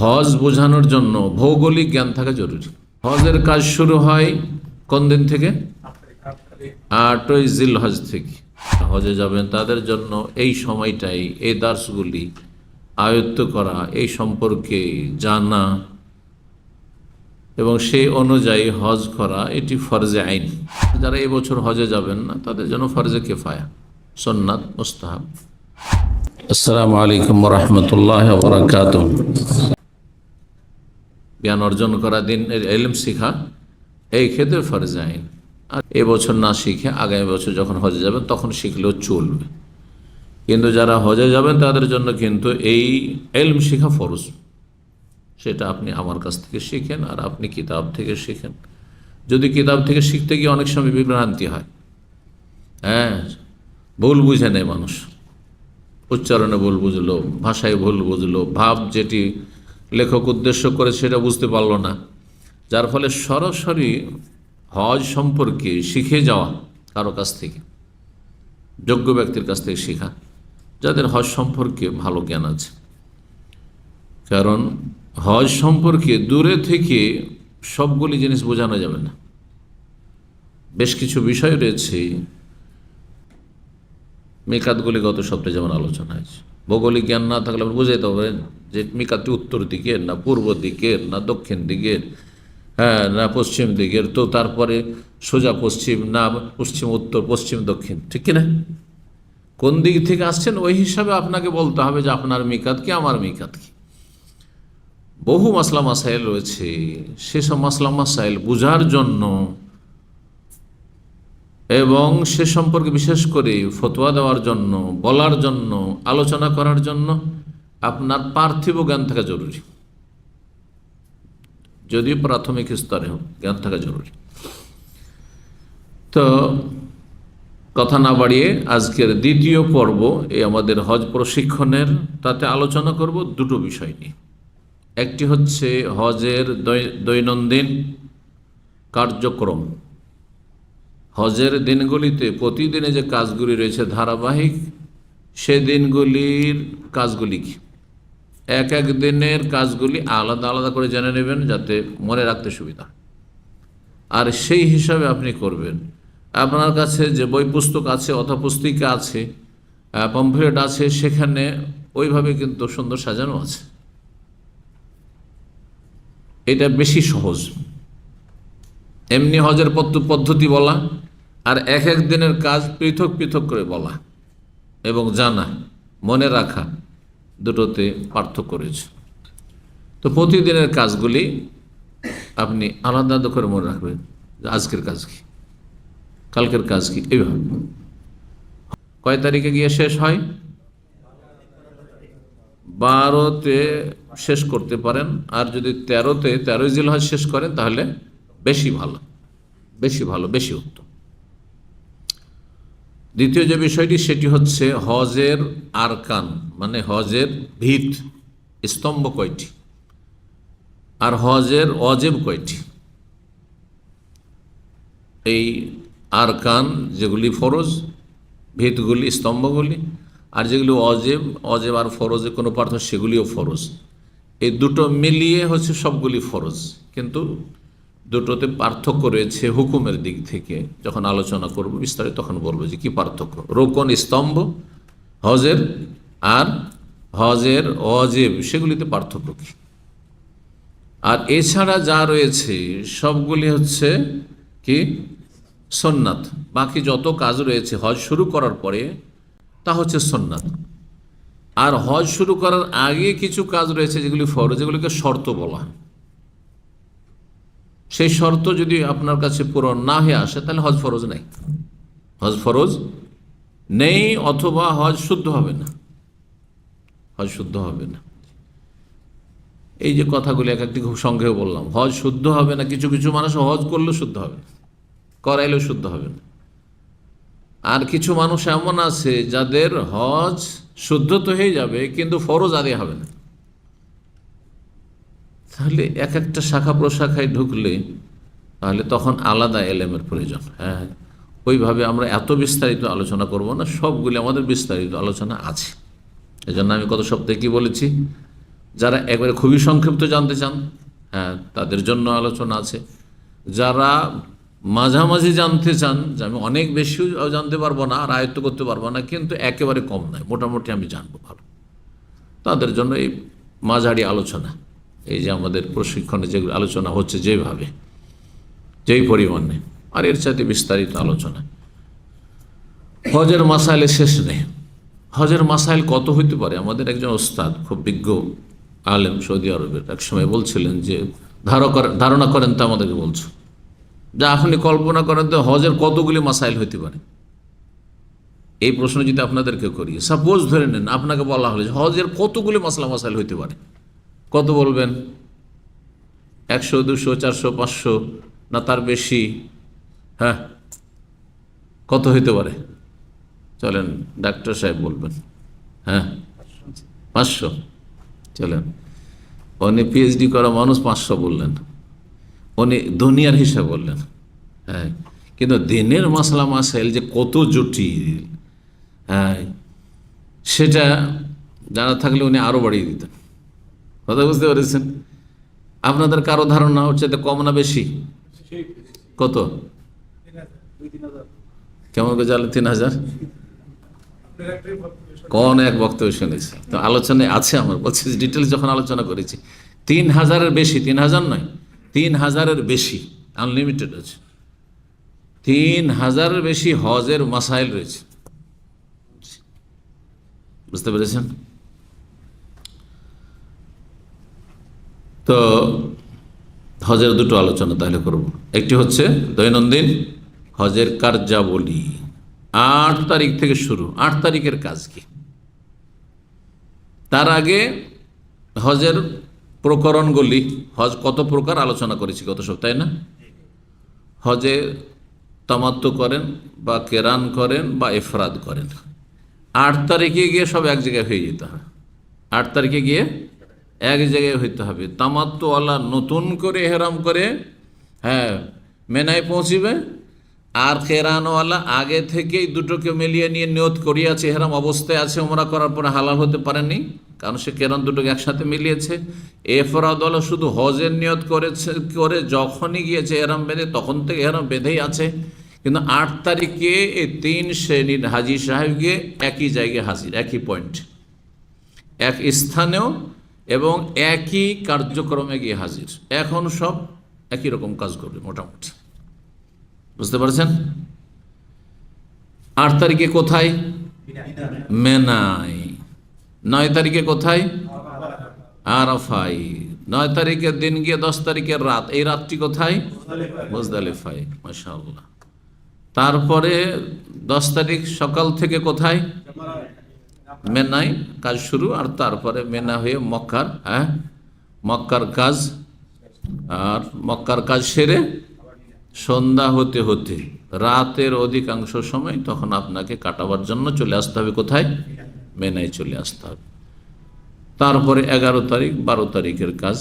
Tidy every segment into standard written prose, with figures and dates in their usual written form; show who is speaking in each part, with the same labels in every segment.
Speaker 1: হজ বোঝানোর জন্য ভৌগোলিক জ্ঞান থাকা জরুরি। হজের কাজ শুরু হয় কোন দিন থেকে? 8ই জিলহজ থেকে। হজে যাবেন তাদের জন্য এই সময়টাই এই দার্সগুলি আয়ত্ত করা, এই সম্পর্কে জানা এবং সেই অনুযায়ী হজ করা, এটি ফরজে আইন। যারা এবছর হজে যাবেন না তাদের জন্য ফরজে কেফায়া, সুন্নাত, মুস্তাহাব। আসসালামু আলাইকুম ওয়া রাহমাতুল্লাহি ওয়া বারাকাতুহু। জ্ঞান অর্জন করা, দিন ইলম শিখা, এই ক্ষেত্রে ফরজে আইন। আর এবছর না শিখে আগামী বছর যখন হজে যাবেন তখন শিখলেও চলবে। কিন্তু যারা হজে যাবেন তাদের জন্য কিন্তু এই ইলম শিখা ফরজ। সেটা আপনি আমার কাছ থেকে শিখেন আর আপনি কিতাব থেকে শিখেন। যদি কিতাব থেকে শিখতে গিয়ে অনেক সময় বিভ্রান্তি হয়, ভুল বুঝে নেয় মানুষ, উচ্চারণে ভুল বুঝলো, ভাষায় ভুল বুঝলো, ভাব যেটি লেখক উদ্দেশ্য করে সেটা বুঝতে পারলো না, যার ফলে সরাসরি হজ সম্পর্কে শিখে যাওয়া কারো কাছ থেকে, যোগ্য ব্যক্তির কাছ থেকে শেখা, যাদের হজ সম্পর্কে ভালো জ্ঞান আছে। কারণ হজ সম্পর্কে দূরে থেকে সবগুলি জিনিস বোঝানো যাবে না। বেশ কিছু বিষয় রয়েছে, মিকাতগুলি গত সপ্তাহে যেমন আলোচনা হয়েছে। ভৌগোলিক জ্ঞান না থাকলে আপনি বুঝাইতে পারবেন যে মিকাতটি উত্তর দিকের না পূর্ব দিকের না দক্ষিণ দিকের, না পশ্চিম দিকের, তো তারপরে সোজা পশ্চিম না পশ্চিম উত্তর, পশ্চিম দক্ষিণ, ঠিক কিনা? কোন দিক থেকে আসছেন ওই হিসাবে আপনাকে বলতে হবে যে আপনার মিকাত কি, আমার মিকাত কি। বহু মাসলা মাসাইল রয়েছে, সেসব মাসলা মাসাইল বুঝার জন্য এবং সে সম্পর্কে বিশেষ করে ফতোয়া দেওয়ার জন্য, বলার জন্য, আলোচনা করার জন্য আপনার পার্থিব জ্ঞান থাকা জরুরি। যদিও প্রাথমিক স্তরে হোক, জ্ঞান থাকা জরুরি। তো কথা না বাড়িয়ে আজকের দ্বিতীয় পর্ব, এই আমাদের হজ প্রশিক্ষণের, তাতে আলোচনা করব দুটো বিষয় নিয়ে। একটি হচ্ছে হজের দৈনন্দিন কার্যক্রম। হজের দিনগুলিতে প্রতিদিনে যে কাজগুলি রয়েছে ধারাবাহিক, সে দিনগুলির কাজগুলি কি, এক এক দিনের কাজগুলি আলাদা আলাদা করে জেনে নেবেন যাতে মনে রাখতে সুবিধা। আর সেই হিসাবে আপনি করবেন। আপনার কাছে যে বই পুস্তক আছে অথবা পুস্তিকা আছে, পমফ্লেট আছে, সেখানে ওইভাবে কিন্তু সুন্দর সাজানো আছে। এটা বেশি সহজ। এমনি হজের পদ্ধতি বলা আর এক এক দিনের কাজ পৃথক পৃথক করে বলা এবং জানা, মনে রাখা, দুটোতে পার্থক্য রয়েছে। তো প্রতিদিনের কাজগুলি আপনি আলাদা আলাদা করে মনে রাখবেন, আজকের কাজ কি, কালকের কাজ কি, এইভাবে। কয় তারিখে গিয়ে শেষ হয়? 12তে শেষ করতে পারেন। আর যদি 13ই জিলহজ শেষ করেন তাহলে বেশি ভালো, বেশি উত্তম। দ্বিতীয় যে বিষয়টি সেটি হচ্ছে হজের আরকান, মানে হজের ভিত, স্তম্ভ কয়টি আর হজের অজেব কয়টি। এই আরকান যেগুলি ফরজ, ভিতগুলি, স্তম্ভগুলি, আর যেগুলি অজেব আর ফরজে কোনো পার্থক্য, সেগুলিও ফরজ। এই দুটো মিলিয়ে হচ্ছে সবগুলি ফরজ, কিন্তু দুটোতে পার্থক্য রয়েছে হুকুমের দিক থেকে। যখন আলোচনা করব বিস্তারিত তখন বলবো যে কি পার্থক্য। রোকন, স্তম্ভ হজের আর হজের অজেব, সেগুলিতে পার্থক্য কি। আর এছাড়া যা রয়েছে সবগুলি হচ্ছে কি সুন্নাত। বাকি যত কাজ রয়েছে হজ শুরু করার পরে তা হচ্ছে সুন্নাত। আর হজ শুরু করার আগে কিছু কাজ রয়েছে যেগুলি ফরজ, যেগুলিকে শর্ত বলা হয়। সেই শর্ত যদি আপনার কাছে পূরণ না হয়ে আসে তাহলে হজ ফরজ নেই, হজ ফরজ নেই, অথবা হজ শুদ্ধ হবে না, হজ শুদ্ধ হবে না। এই যে কথাগুলি এক একটি খুব সংক্ষেপে বললাম। হজ শুদ্ধ হবে না, কিছু কিছু মানুষ হজ করলেও শুদ্ধ হবে না, করাইলেও শুদ্ধ হবে না। আর কিছু মানুষ এমন আছে যাদের হজ শুদ্ধ তো হয়ে যাবে কিন্তু ফরজ আদায় হবে না। তাহলে এক একটা শাখা প্রশাখায় ঢুকলে তাহলে তখন আলাদা এলেমের প্রয়োজন। ওইভাবে আমরা এত বিস্তারিত আলোচনা করব না, সবগুলি আমাদের বিস্তারিত আলোচনা আছে। এই জন্য আমি গত সপ্তাহে কি বলেছি, যারা একবারে খুবই সংক্ষিপ্ত জানতে চান, হ্যাঁ, তাদের জন্য আলোচনা আছে। যারা মাঝামাঝি জানতে চান যে আমি অনেক বেশিও জানতে পারবো না আর আয়ত্ত করতে পারবো না, কিন্তু একেবারে কম নয়, মোটামুটি আমি জানবো ভালো, তাদের জন্য এই মাঝারি আলোচনা, এই যে আমাদের প্রশিক্ষণে যেগুলো আলোচনা হচ্ছে যেভাবে, যেই পরিমাণে, আর এর সাথে বিস্তারিত আলোচনা। হজের মাসাইলে শেষ নেই। হজের মাসাইল কত হইতে পারে? আমাদের একজন ওস্তাদ, খুব বিজ্ঞ আলেম সৌদি আরবের, এক সময় বলছিলেন যে ধারণা করেন তো আমাদেরকে বলছো, যা আপনি কল্পনা করেন তো হজের কতগুলি মাসাইল হইতে পারে। এই প্রশ্ন যদি আপনাদেরকে করি, সাপোজ ধরে নেন আপনাকে বলা হলো হজের কতগুলি মাসাইল হইতে পারে, কত বলবেন? 100, 200, 400, 500 না তার বেশি? হ্যাঁ, কত হইতে পারে? চলেন ডাক্তার সাহেব বলবেন। হ্যাঁ, 500। চলেন, উনি পিএইচডি করা মানুষ 500 বললেন, উনি দুনিয়ার হিসাব বললেন। হ্যাঁ, কিন্তু দিনের মাসলা মাসাইল যে কত জটিল, হ্যাঁ, সেটা জানা থাকলে উনি আরও বাড়িয়ে দিতেন। কথা বুঝতে পেরেছেন? আপনাদের কারো ধারণা হচ্ছে কম না বেশি? কত? কেমন করে জানলেন 3000? কোন এক বক্তব্য শুনেছি, তো আলোচনায় আছে, আমার বলছি ডিটেলস যখন আলোচনা করেছি, 3000-এর বেশি, 3000 নয়, 3000-এর বেশি, আনলিমিটেড আছে, 3000-এর বেশি হজের মাসাইল রয়েছে। বুঝতে পেরেছেন? তো হজের দুটো আলোচনা তাহলে করব। একটি হচ্ছে দৈনন্দিন হজের কার্যাবলী, 8 তারিখ থেকে শুরু। 8 তারিখের কাজ কি? তার আগে হজের প্রকরণগুলি, হজ কত প্রকার আলোচনা করেছি গত সপ্তাহে না? হজে তামাত্তু করেন বা কেরান করেন বা ইফরাদ করেন, 8 তারিখে গিয়ে সব এক জায়গায় হয়ে যেতে হবে। 8 তারিখে গিয়ে এক জায়গায় হইতে হবে। তামাত্তুওয়ালা নতুন করে এহরাম করে, হ্যাঁ, মেনায় পৌঁছিবে, আর কেরানওয়ালা আগে থেকেই দুটোকে মিলিয়ে নিয়ে নিয়ত করিয়াছে, এহরাম অবস্থায় আছে, ওমরা করার পরে হালাল হতে পারেনি, কারণ সে কেরান দুটোকে একসাথে মিলিয়েছে। ইফরাদওয়ালা শুধু হজের নিয়ত করেছে, করে যখনই গিয়েছে এহরাম বেঁধে, তখন থেকে এহরাম বেঁধেই আছে, কিন্তু 8 তারিখে এই 3 শ্রেণীর হাজি সাহেব গিয়ে একই জায়গায় হাজির, একই পয়েন্ট, এক স্থানেও এবং একই কার্যক্রমে গিয়ে হাজির। এখন সব একই রকম কাজ করবে মোটামুটি। বুঝতে পারছেন? 8 তারিখে কোথায়? মেনায়। 9 তারিখে কোথায়? আরাফাই। 9 তারিখের দিন গিয়ে 10 তারিখের রাত, এই রাতটি কোথায়? মুজদালিফায়। মাশাআল্লাহ। তারপরে 10 তারিখ সকাল থেকে কোথায়? মেনায় কাজ শুরু, আর তারপরে মেনা হয়ে মক্কার, হ্যাঁ, মক্কার কাজ, আর মক্কার কাজ সেরে সন্ধ্যা হতে হতে রাতের অধিকাংশ সময় তখন আপনাকে কাটাবার জন্য চলে আসতে হবে কোথায়? মেনায় চলে আসতে হবে। তারপরে 11 তারিখ 12 তারিখের কাজ,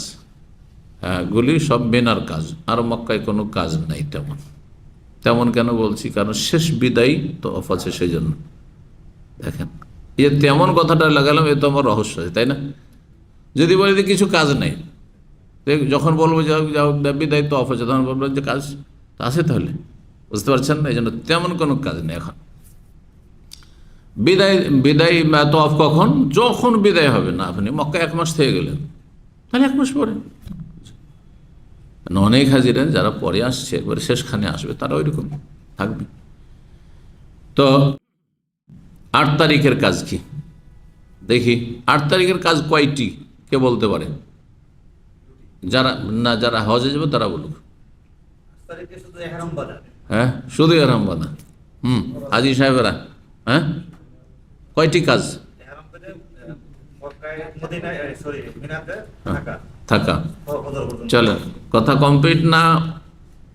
Speaker 1: হ্যাঁ, গুলি সব মেনার কাজ, আর মক্কায় কোনো কাজ নাই তেমন। তেমন কেন বলছি? কারণ শেষ বিদায় তো অফ আছে, সেই জন্য। দেখেন, এই তেমন কথাটা লাগালাম, এ তো আমার রহস্য আছে, তাই না? যদি বলি যে কিছু কাজ নেই, যখন বলবো যে বিদায় তো অফ আছে, তখন বলবো যে কাজ আছে, তাহলে বুঝতে পারছেন না? এই জন্য তেমন কোনো কাজ নেই এখন। বিদায় তো অফ কখন? যখন বিদায় হবে না, আপনি মক্কা 1 মাস থেকে গেলেন, তাহলে 1 মাস পরে। অনেক হাজিরা যারা পরে আসছে, একবারে শেষখানে আসবে, তারা ওইরকম থাকবে। তো 8 তারিখের কাজ কি দেখি? 8 তারিখের কাজ কয়টি কে বলতে পারে? যারা হজে যাবে তারা বলুক। হ্যাঁ, শুধু এহরাম বাঁধা। হাজি সাহেবেরা, হ্যাঁ, কয়টি কাজ? থাকা। চলেন, কথা কমপ্লিট না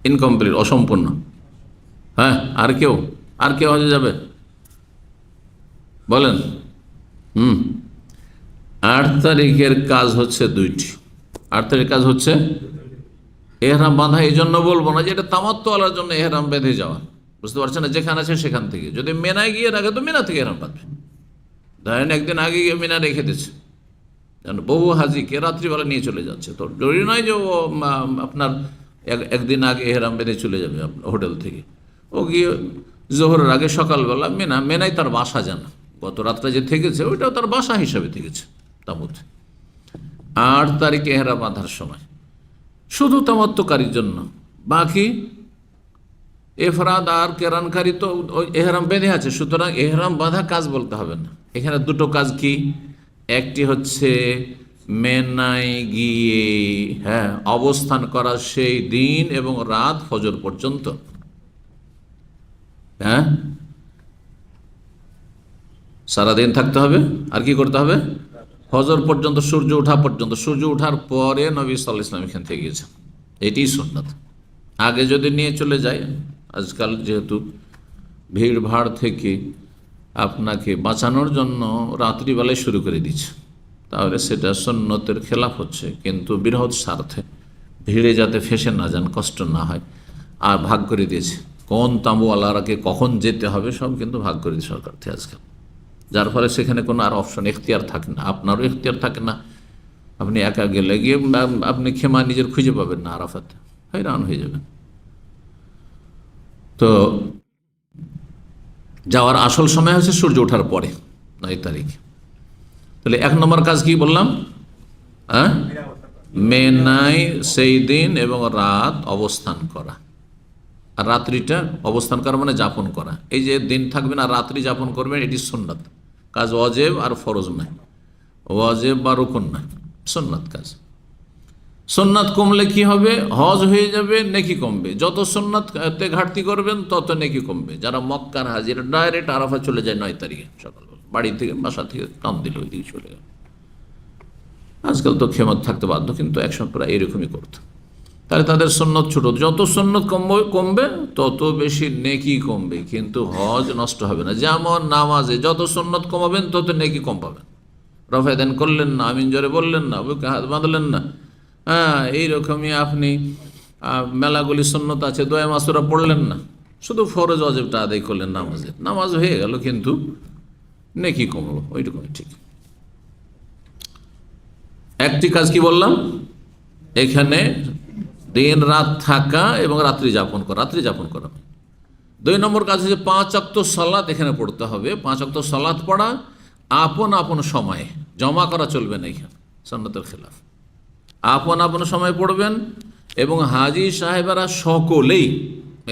Speaker 1: ইনকমপ্লিট, অসম্পূর্ণ? হ্যাঁ, আর কেউ হজে যাবে বলেন? 8 তারিখের কাজ হচ্ছে 2টি। 8 তারিখের কাজ হচ্ছে এহরাম বাঁধা। এই জন্য বলবো না যে এটা তামাত্তুওয়ালার জন্য এহরাম বেঁধে যাওয়া, বুঝতে পারছেন না? যেখানে আছে সেখান থেকে, যদি মেনায় গিয়ে রাখে তো মেনা থেকে এহরাম বাঁধবে। ধরেন একদিন আগে গিয়ে মেনা রেখে দিচ্ছে, কারণ বহু হাজিকে রাত্রিবেলা নিয়ে চলে যাচ্ছে, তো জরুরি নয় যে ও আপনার একদিন আগে এহরাম বেঁধে চলে যাবে হোটেল থেকে। ও গিয়ে জোহরের আগে সকালবেলা মেনাই তার বাসা জানা, গত রাতটা যে থেকেছে ওইটাও তার বাসা হিসাবে থেকেছে তাবুত। 8 তারিখে এহরাম বাঁধার সময় শুধু তামাত্তুকারীর জন্য, বাকি এফরাদ আর কেরানকারী তো ওই এহরাম বেঁধে আছে, সুতরাং এহরাম বাঁধা কাজ বলতে হবে না। এখানে দুটো কাজ কি, একটি হচ্ছে মেনায় গিয়ে অবস্থান করা সেই দিন এবং রাত ফজর পর্যন্ত, সারাদিন থাকতে হবে। আর কি করতে হবে, ফজর পর্যন্ত, সূর্য ওঠা পর্যন্ত। সূর্য ওঠার পরে নবী সাল্লাল্লাহু আলাইহি ওয়াসাল্লাম এখান থেকে গিয়েছেন, এটিই সুন্নাত। আগে যদি নিয়ে চলে যায়, আজকাল যেহেতু ভিড় ভাড় থেকে আপনাকে বাঁচানোর জন্য রাত্রিবেলায় শুরু করে দিচ্ছে, তাহলে সেটা সুন্নতের খেলাফ হচ্ছে। কিন্তু বৃহৎ স্বার্থে ভিড়ে যাতে ফেসে না যান, কষ্ট না হয়, আর ভাগ করে দিয়েছে কোন তাঁবুওয়ালারাকে কখন যেতে হবে, সব কিন্তু ভাগ করে দিয়েছে সরকার থেকে আজকাল। যার ফলে সেখানে কোনো আর অপশন, এখতিয়ার থাকে না, আপনারও এখতিয়ার থাকে না। আপনি একা গেলে গিয়ে আপনি খেমা নিজের খুঁজে পাবেন না, আরাফাতে হয়রান হয়ে যাবেন। তো যাওয়ার আসল সময় হচ্ছে সূর্য ওঠার পরে 9 তারিখ। তাহলে 1 নম্বর কাজ কি বললাম, মেনায় সেই দিন এবং রাত অবস্থান করা। আর রাত্রিটা অবস্থান করা মানে যাপন করা। এই যে দিন থাকবেন আর রাত্রি যাপন করবেন, এটি সুন্নাত কাজ, ওয়াজিব আর ফরজ নয়, ওয়াজিব বা রুকুন নয়, সুন্নাত কাজ। সুন্নাত কমলে কি হবে, হজ হয়ে যাবে, নেকি কমবে। যত সুন্নাতে ঘাটতি করবেন তত নেকি কমবে। যারা মক্কার হাজিরা ডাইরেক্ট আরাফা চলে যায় 9 তারিখে সকালবেলা, বাড়ি থেকে বাসা থেকে টান দিল ওইদিকে চলে গেল। আজকাল তো খেমত থাকতে বাধ্য, কিন্তু একসময় প্রায় এরকমই করতো। তাহলে তাদের সুন্নত ছোট, যত সুন্নত কমবে তত বেশি নেকি কমবে, কিন্তু হজ নষ্ট হবে না। যেমন নামাজে যত সুন্নত কমাবেন তত নেকি কম পাবেন। রফায় দেন করলেন না, আমিন জোরে বললেন না, বুকে হাত বাঁধলেন না, এইরকমই আপনি মেলাগুলি সুন্নত আছে, দোয়া মাসুরা পড়লেন না, শুধু ফরজ ওয়াজিবটা আদায় করলেন নামাজে, নামাজ হয়ে গেল কিন্তু নেকি কমলো, ওইটুকুই ঠিক। একটি কাজ কি বললাম, এখানে দিন রাত থাকা এবং রাত্রি যাপন করা। 2 নম্বর কাজ হচ্ছে 5 ওয়াক্ত সালাত এখানে পড়তে হবে। 5 ওয়াক্ত সালাত পড়া আপন আপন সময়ে, জমা করা চলবে না, এখানে সুন্নতের খেলাফ। আপন আপন সময় পড়বেন এবং হাজি সাহেবেরা সকলেই,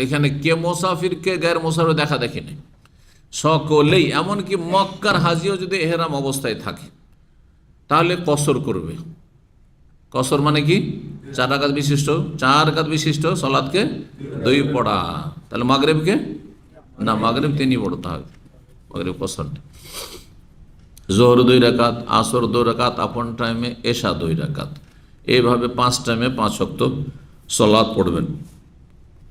Speaker 1: এখানে কে মুসাফির কে গ্যার মুসাফির দেখা দেখি নেই, সকলেই, এমনকি মক্কার হাজিও যদি এহরাম অবস্থায় থাকে তাহলে কসর করবে। কসর মানে কি, 4 রাকাত বিশিষ্ট সালাতকে 2 পড়া। তাহলে মাগরিবকে না, মাগরিব 3 পড়তে হবে, মাগরিব কসর নেই। জোহর 2 রাকাত, আসর 2 রাকাত আপন টাইমে, এশা 2 রাকাত, এইভাবে 5 টাইমে 5 ওয়াক্ত সালাত পড়বেন।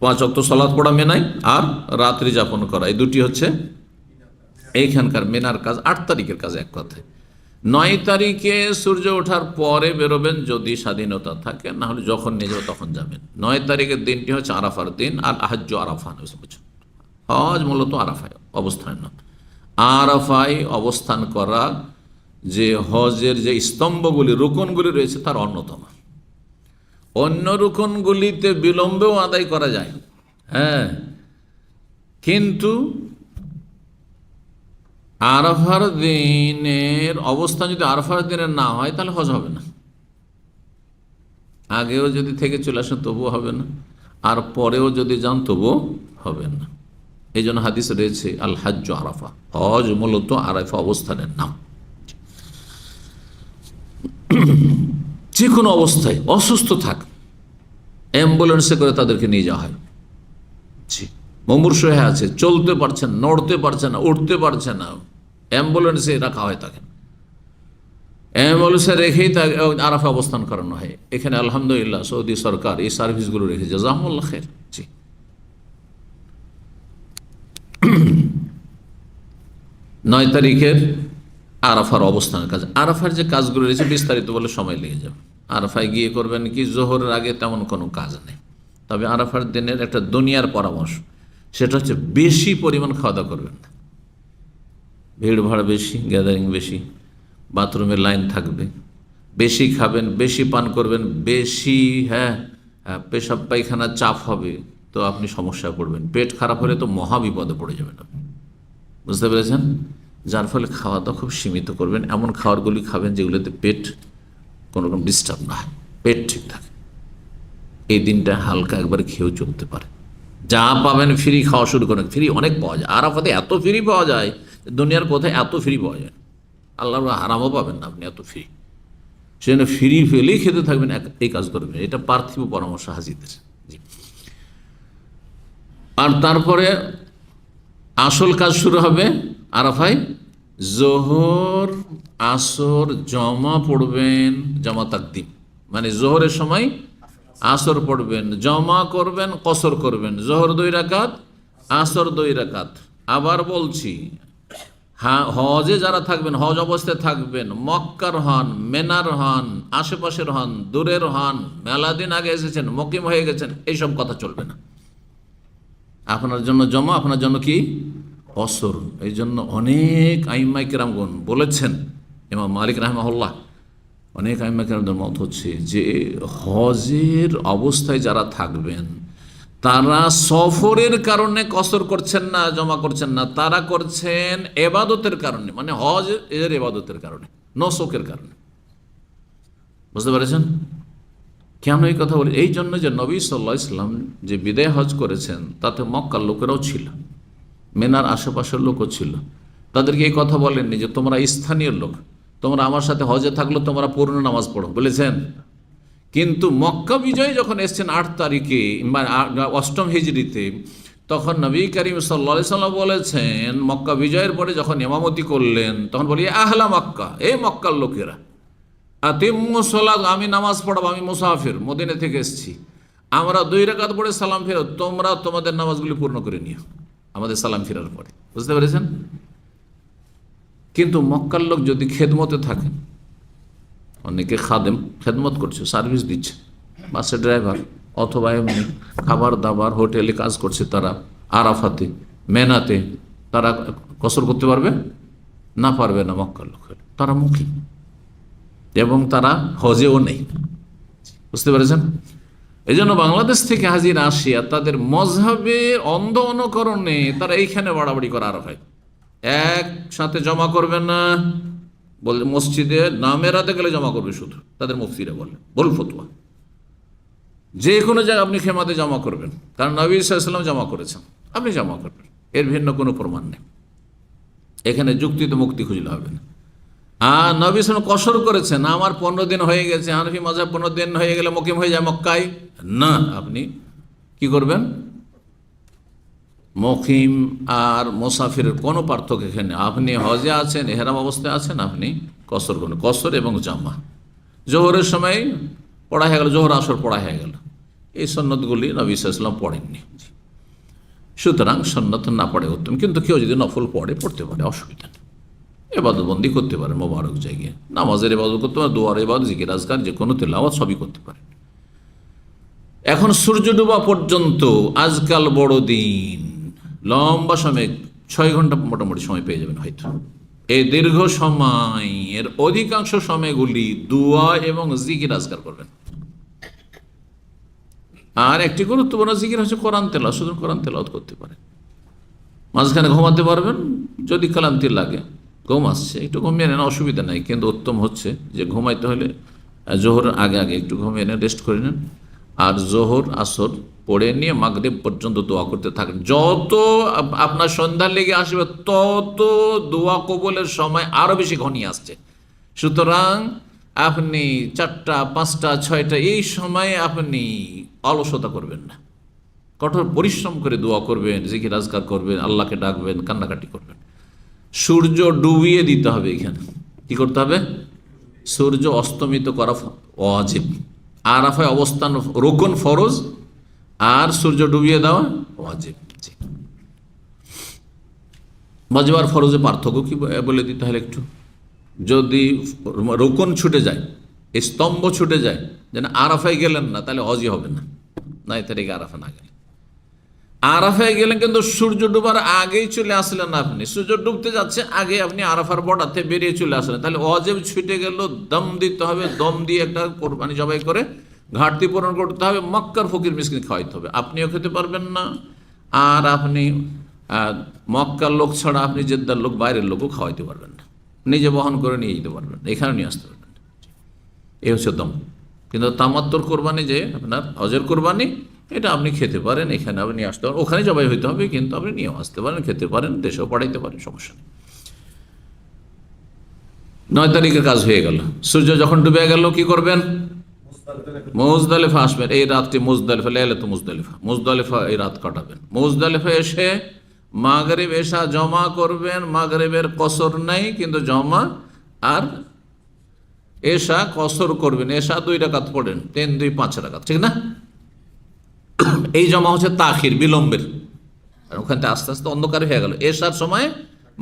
Speaker 1: 5 ওয়াক্ত সালাত পড়া মেনাই, আর রাত্রি যাপন করা, এই দুটি হচ্ছে এইখানকার মেনার কাজ। 8 তারিখের কাজ এক কথায়। 9 তারিখে সূর্য ওঠার পরে বেরোবেন যদি স্বাধীনতা থাকে, না হলে যখন নিয়ে যাবে তখন যাবেন। 9 তারিখের দিনটি হচ্ছে আরাফার দিন, আর হাজ্জ আরাফা, হজ মূলত আরাফায় অবস্থান না। আরাফায় অবস্থান করা যে হজের যে স্তম্ভগুলি, রুকনগুলি রয়েছে তার অন্যতম। অন্য রুকনগুলিতে বিলম্বেও আদায় করা যায়, কিন্তু আরাফার দিনের অবস্থান যদি আরাফার দিনের না হয় তাহলে হজ হবে না। আগেও যদি থেকে চলে আসেন তবুও হবে না, আর পরেও যদি যান তবুও হবে না। এই জন্য হাদিস রয়েছে আল হাজ্জু আরাফা, হজ মূলত আরাফা অবস্থানের নাম। যে কোনো অবস্থায় অসুস্থ থাক, অ্যাম্বুলেন্সে করে তাদেরকে নিয়ে যাওয়া হয়। মুমূর্ষ হয়ে আছে, চলতে পারছে না, নড়তে পারছে না, উঠতে পারছে না, অ্যাম্বুলেন্সে রাখা হয় তাকে, অ্যাম্বুলেন্সে রেখেই তাকে আরাফা অবস্থান করানো হয়। এখানে আলহামদুলিল্লাহ সৌদি সরকার এই সার্ভিসগুলো রেখেছে, জাযাকুমুল্লাহ খাইর। জি, 9 তারিখের আরাফার অবস্থানের কাজ। আরাফার যে কাজগুলো রয়েছে বিস্তারিত বলে সময় লেগে যাবে। আরাফায় গিয়ে করবেন কি, জোহরের আগে তেমন কোনো কাজ নেই, তবে আরাফার দিনের একটা দুনিয়ার পরামর্শ, সেটা হচ্ছে বেশি পরিমাণ খাওয়া দাওয়া করবেন না। ভিড় ভাড় বেশি, গ্যাদারিং বেশি, বাথরুমের লাইন থাকবে, বেশি খাবেন, বেশি পান করবেন, বেশি পেশাব পায়খানা চাপ হবে, তো আপনি সমস্যায় পড়বেন। পেট খারাপ হলে তো মহা বিপদে পড়ে যাবেন আপনি, বুঝতে পেরেছেন? যার ফলে খাওয়া দাওয়া খুব সীমিত করবেন, এমন খাবারগুলি খাবেন যেগুলোতে পেট কোনো রকম ডিস্টার্ব না হয়, পেট ঠিক থাকে। এই দিনটা হালকা একবার খেয়েও চলতে পারে। যা পাবেন ফ্রি খাওয়া শুরু করেন। ফ্রি অনেক পাওয়া যায়, আরাফাতে এত ফ্রি পাওয়া যায়, দুনিয়ার কোথায় এত ফ্রি পাওয়া যায়। আল্লাহর হারামও পাবেন না আপনি এত ফ্রি। সেজন্য ফ্রি ফেলেই খেতে থাকবেন, এই কাজ করবেন। এটা পার্থিব পরামর্শ হাজিদের। জি। আর তারপরে আসল কাজ শুরু হবে আরাফায়। জোহর আসর জমা পড়বেন, জমা তাকদিম, মানে জোহরের সময় আসর পড়বেন, জমা করবেন, কসর করবেন। জোহর 2 রাকাত, আসর 2 রাকাত। আবার বলছি, হজে যারা থাকবেন, হজ অবস্থায় থাকবেন, মক্কার হন, মেনার হন, আশেপাশের হন, দূরের হন, মেলা দিন আগে এসেছেন, মকিম হয়ে গেছেন, এইসব কথা চলবে না। আপনার জন্য জমা, আপনার জন্য কি কসর। এই জন্য অনেক আইম্মাই কেরামগণ বলেছেন, ইমাম মালিক রাহমাহুল্লাহ, অনেক আইম্মাই কেরামদের মত হচ্ছে যে হজের অবস্থায় যারা থাকবেন তারা সফরের কারণে কসর করছেন না, জমা করছেন না, তারা করছেন এবাদতের কারণে, মানে হজ এর এবাদতের কারণে, নসকের কারণে। বুঝতে পেরেছেন কেন এই কথা বলি? এই জন্য যে নবী সাল্লাল্লাহু আলাইহি সাল্লাম যে বিদায় হজ করেছেন তাতে মক্কার লোকেরাও ছিল, মেনার আশেপাশের লোকও ছিল। তাদেরকে এই কথা বলেননি যে তোমরা স্থানীয় লোক, তোমরা আমার সাথে হজে থাকলো, তোমরা পূর্ণ নামাজ পড়ো, বলেছেন? কিন্তু মক্কা বিজয় যখন এসছেন 8 তারিখে, 8ম হিজরিতে, তখন নবী করিম সাল্লাল্লাহু আলাইহি সাল্লাম বলেছেন, মক্কা বিজয়ের পরে যখন ইমামতি করলেন তখন বলি, আহলা মক্কা, এই মক্কার লোকেরা, আতিম্মু সালাত, আমি নামাজ পড়াবো, আমি মুসাফির, মদিনা থেকে এসেছি, আমরা 2 রাকাত পড়ে সালাম ফেরত, তোমরা তোমাদের নামাজগুলি পূর্ণ করে নিও আমাদের সালাম ফেরার পরে। বুঝতে পেরেছেন? কিন্তু মক্কার লোক যদি খেদমতে থাকেন, অনেকে খাদেম, খেদমত করছে, সার্ভিস দিচ্ছে, বাসের ড্রাইভার অথবা এমনি খাবার দাবার হোটেলে কাজ করছে, তারা আরাফাতে, মেনাতে, তারা কসর করতে পারবে না? পারবে না। মক্কার লোক তারা মুকিম এবং তারা হজেও নেই। বুঝতে পেরেছেন? এই জন্য বাংলাদেশ থেকে হাজির আসিয়া তাদের মজহাবের অন্ধ অনুকরণে তারা এইখানে বাড়াবাড়ি করা আর হয়। একসাথে জমা করবেন না, বলে মসজিদে নামেরাতে গেলে জমা করবে, শুধু তাদের মুফতিরা বলে, বল ফতোয়া, যে কোনো জায়গায় আপনি খেমাতে জমা করবেন, কারণ নবী সাল্লাল্লাহু আলাইহি ওয়াসাল্লাম জমা করেছেন, আপনি জমা করবেন, এর ভিন্ন কোনো প্রমাণ নেই। এখানে যুক্তিতে মুক্তি খুঁজলে হবে না। আর নবী সাল্লাল্লাহু আলাইহি ওয়াসাল্লাম কসর করেছেন, আমার 15 দিন হয়ে গেছে, হানফি মাযহাব 15 দিন হয়ে গেলে মুকিম হয়ে যায় মক্কায়, না, আপনি কি করবেন? মুকিম আর মুসাফিরের কোনো পার্থক্য এখানে। আপনি হজে আছেন, ইহরাম অবস্থায় আছেন, আপনি কসর করুন, কসর এবং জামা। জোহরের সময় পড়া হয়ে গেল, জোহর আসর পড়া হয়ে গেল, এই সন্ন্যতগুলি নবী সাল্লাল্লাহু আলাইহি ওয়াসাল্লাম পড়েননি। সুতরাং সন্ন্যত না পড়ে উত্তম, কিন্তু কেউ যদি নফল পড়ে, পড়তে পারে, অসুবিধা নেই। এবাদতবন্দি করতে পারে, মোবারক জায়গায় নামাজের ইবাদত করতে পারে, দোয়ার ইবাদত, জিকির আজকার, যে কোনো তেলাওয়াত সবই করতে পারে। এখন সূর্য ডোবা পর্যন্ত আজকাল বড় দিন, লম্বা সময়, 6 ঘন্টা মোটামুটি সময় পেয়ে যাবেন হয়তো। এই দীর্ঘ সময়ের অধিকাংশ সময়গুলি দোয়া এবং জিকির আজকার করবেন। আর একটি গুরুত্বপূর্ণ জিকির হচ্ছে কোরআন তেলাওয়াত, শুধু কোরআন তেলাওয়াত করতে পারেন। মাঝখানে ঘুমাতে পারবেন, যদি ক্লান্তি লাগে, ঘুম আসছে, একটু ঘুমিয়ে নেন, অসুবিধা নাই। কিন্তু উত্তম হচ্ছে যে ঘুমাইতে হলে জোহরের আগে আগে একটু ঘুমিয়ে নেন, রেস্ট করে নেন, আর জোহর আসর পড়ে নিয়ে মাগরিব পর্যন্ত দোয়া করতে থাকেন। যত আপনার সন্ধ্যা লেগে আসবে তত দোয়া কবুলের সময় আরও বেশি ঘনিয়ে আসছে। সুতরাং আপনি 4টা, 5টা, 6টা এই সময়ে আপনি অলসতা করবেন না, কঠোর পরিশ্রম করে দোয়া করবেন, জিকির আজকার করবেন, আল্লাহকে ডাকবেন, কান্নাকাটি করবেন। সূর্য ডুবিয়ে দিতে হবে। এখানে কি করতে হবে? সূর্য অস্তমিত করা ওয়াজিব, আরাফায় অবস্থান রুকন ফরজ, আর সূর্য ডুবিয়ে দেওয়া ওয়াজিব। ওয়াজিব আর ফরজে পার্থক্য কি বলে দিতে হলে একটু, যদি রুকন ছুটে যায়, স্তম্ভ ছুটে যায়, যেন আরাফায় গেলেন না, তাহলে হজই হবে না, 9 তারিখে আরাফা না গেলে। আরাফায় গেলেন কিন্তু সূর্য ডুবার আগেই চলে আসলেন, আপনি সূর্য ডুবতে যাচ্ছে আগে আপনি আরাফার বর্ডারতে বেরিয়ে চলে আসলেন, তাহলে অজেব ছুটে গেল, দম দিতে হবে, দম দিয়ে একটা কোরবানি জবাই করে ঘাটতি পূরণ করতে হবে, মক্কার ফকির মিসকিন খাওয়াইতে হবে। আপনিও খেতে পারবেন না, আর আপনি মক্কার লোক ছাড়া আপনি জেদ্দার লোক, বাইরের লোকও খাওয়াইতে পারবেন না, নিজে বহন করে নিয়ে যেতে পারবেন না, এখানে নিয়ে আসতে পারবেন না। এই হচ্ছে দম। কিন্তু তামাত্তর কোরবানি যে আপনার হজের কোরবানি, এটা আপনি খেতে পারেন, এখানে আপনি আসতে পারেন, ওখানে জবাই হইতে হবে, কিন্তু আপনি নিয়েও আসতে পারেন, খেতে পারেন, দেশেও পাঠাইতে পারেন, সমস্যা নেই। 9 তারিখে কাজ হয়ে গেল। সূর্য যখন ডুবে গেল কি করবেন? মুজদালিফা আসবেন। এই রাতটি মুজদালিফা, লাইলাতুল মুজদালিফা, মুজদালিফা এই রাত কাটাবেন। মুজদালিফা এসে মাগরিব এশা জমা করবেন। মাগরিবের কসর নাই, কিন্তু জমা আর এশা কসর করবেন। এশা 2 রাকাত পড়েন, 3 2 5 রাকাত, ঠিক না? এই জমা হচ্ছে তাখির, বিলম্বের। আর ওখান থেকে আস্তে আস্তে অন্ধকার হয়ে গেল, এশার সময়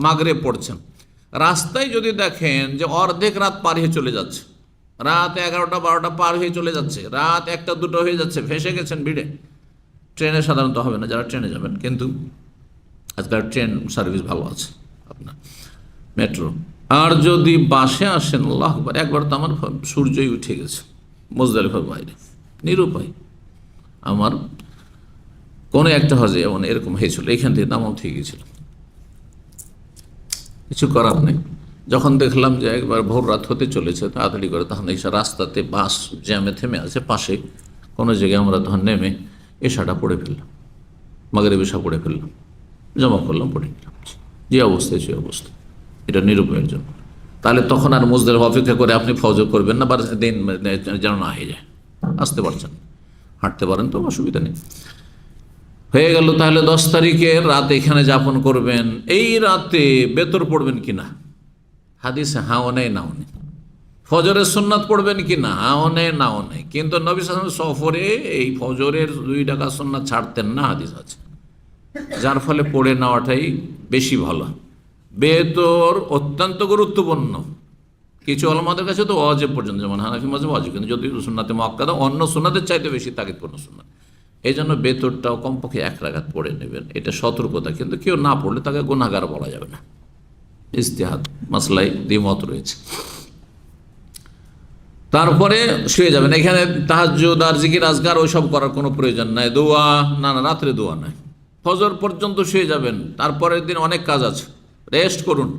Speaker 1: মাগরিব পড়ছেন। রাস্তায় যদি দেখেন যে অর্ধেক রাত পার হয়ে চলে যাচ্ছে, রাত 11টা 12টা পার হয়ে চলে যাচ্ছে, রাত 1টা 2টা হয়ে যাচ্ছে, ফেঁসে গেছেন ভিড়ে, ট্রেনে সাধারণত হবে না, যারা ট্রেনে যাবেন, কিন্তু আজকাল ট্রেন সার্ভিস ভালো আছে আপনার, মেট্রো। আর যদি বাসে আসেন, আল্লাহ আকবার, একবার তো আমার সূর্যই উঠে গেছে মুজদালিফার বাইরে, নিরুপায়। আমার কোনো একটা হজে এমন এরকম হয়েছিল, এইখান থেকে নামাও ঠিক গেছিল, কিছু করার নেই। যখন দেখলাম যে একবার ভোর রাত হতে চলেছে তাড়াতাড়ি করে, তখন এসে রাস্তাতে বাস জ্যামে থেমে আছে, পাশে কোনো জায়গায় আমরা তখন নেমে এশাটা পড়ে ফেললাম, মাগরিব এশা পড়ে ফেললাম, জমা করলাম, পড়ে নিলাম। যে অবস্থায় সে অবস্থা, এটা নিরুপায়ের জন্য। তাহলে তখন আর মুজদালিফা অপেক্ষা করে আপনি ফজর করবেন না, বা দিন যেন না হয়ে যায়, আসতে পারছেন, হাঁটতে পারেন তো অসুবিধা নেই। হয়ে গেল। তাহলে 10 তারিখে রাত এখানে যাপন করবেন। এই রাতে বেতর পড়বেন কিনা? হাদিসে হাও নেই, নাও নেই। ফজরের সুন্নাত পড়বেন কিনা? হাও নেই, নাও নেই। কিন্তু নবী সাল্লাল্লাহু আলাইহি ওয়াসাল্লাম সফরে এই ফজরের 2 রাকাত সুন্নাত ছাড়তেন না, হাদিস আছে, যার ফলে পড়ে নেওয়াটাই বেশি ভালো। বেতর অত্যন্ত গুরুত্বপূর্ণ, কিছু ওলামাদের কাছে তো ওয়াজিব পর্যন্ত, যেমন হানাফি মাযহাব ওয়াজিব, কিন্তু যদি সুন্নাতে মুআক্কাদা অন্য সুন্নাতের চাইতে বেশি তাকিদপূর্ণ সুন্নাত, এই জন্য বেতরটাও কমপক্ষে 1 রাকাত পড়ে নেবেন, এটা সতর্কতা। কিন্তু কেউ না পড়লে তাকে গুনাহগার বলা যাবে না, ইজতিহাদ মাসলাই দ্বিমত রয়েছে। তারপরে শুয়ে যাবেন। এখানে তাহাজ্জুদ আর জিকির আজকার ওইসব করার কোনো প্রয়োজন নাই, দোয়া না, রাত্রে দোয়া নাই, ফজর পর্যন্ত শুয়ে যাবেন। তারপরের দিন অনেক কাজ আছে, রেস্ট করুন।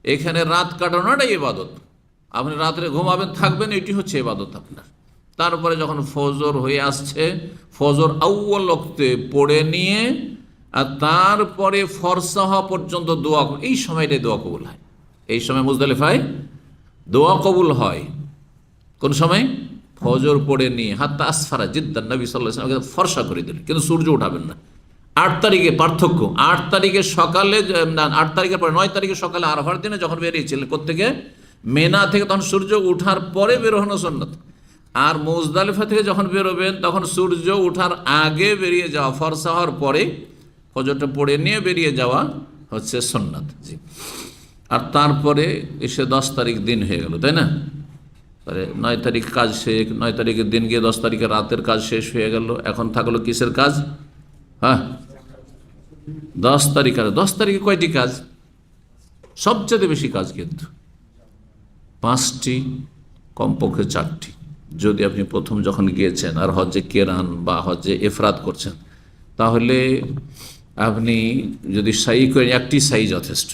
Speaker 1: এখানে রাত কাটানোটাই ইবাদত, আপনি রাত্রে ঘুমাবেন, থাকবেন, এটি হচ্ছে ইবাদত আপনার। তারপরে যখন ফজর হয়ে আসছে, ফজর আউয়াল ওয়াক্তে পড়ে নিয়ে আর তারপরে ফরসা হওয়া পর্যন্ত দোয়া, এই সময়টাই দোয়া কবুল হয়। এই সময় মুজদালিফায় দোয়া কবুল হয়। কোন সময়? ফজর পড়ে নিয়ে, হাত্তা আসফারা জিদ্দান, নবী সাল্লাল্লাহু আলাইহি ওয়াসাল্লাম ফরসা করে দিলেন, কিন্তু সূর্য উঠাবেন না। 8 তারিখে পার্থক্য, 8 তারিখে সকালে, 8 তারিখের পরে 9 তারিখে সকালে আরাফার দিনে যখন বেরিয়েছিলেন কোত্থেকে, মেনা থেকে, তখন সূর্য উঠার পরে বেরোনো সুন্নাত। আর মুজদালিফা থেকে যখন বেরোবেন তখন সূর্য উঠার আগে বেরিয়ে যাওয়া, ফরসা হওয়ার পরে ফজরটা পড়ে নিয়ে বেরিয়ে যাওয়া হচ্ছে সুন্নাত। জি। আর তারপরে এসে 10 তারিখ দিন হয়ে গেল, তাই না? তাহলে 9 তারিখ কাজ শেষ, 9 তারিখের দিন গিয়ে 10 তারিখে রাতের কাজ শেষ হয়ে গেল। এখন থাকলো কিসের কাজ? হ্যাঁ, 10 তারিখ। আর 10 তারিখে কয়টি কাজ? সবচেয়ে বেশি কাজ কিন্তু 5টি, কমপক্ষে 4টি। যদি আপনি প্রথম যখন গিয়েছেন আর হজ্জে কেরান বা হজ্জে এফরাদ করছেন, তাহলে আপনি যদি সাই করে, একটি সাই যথেষ্ট।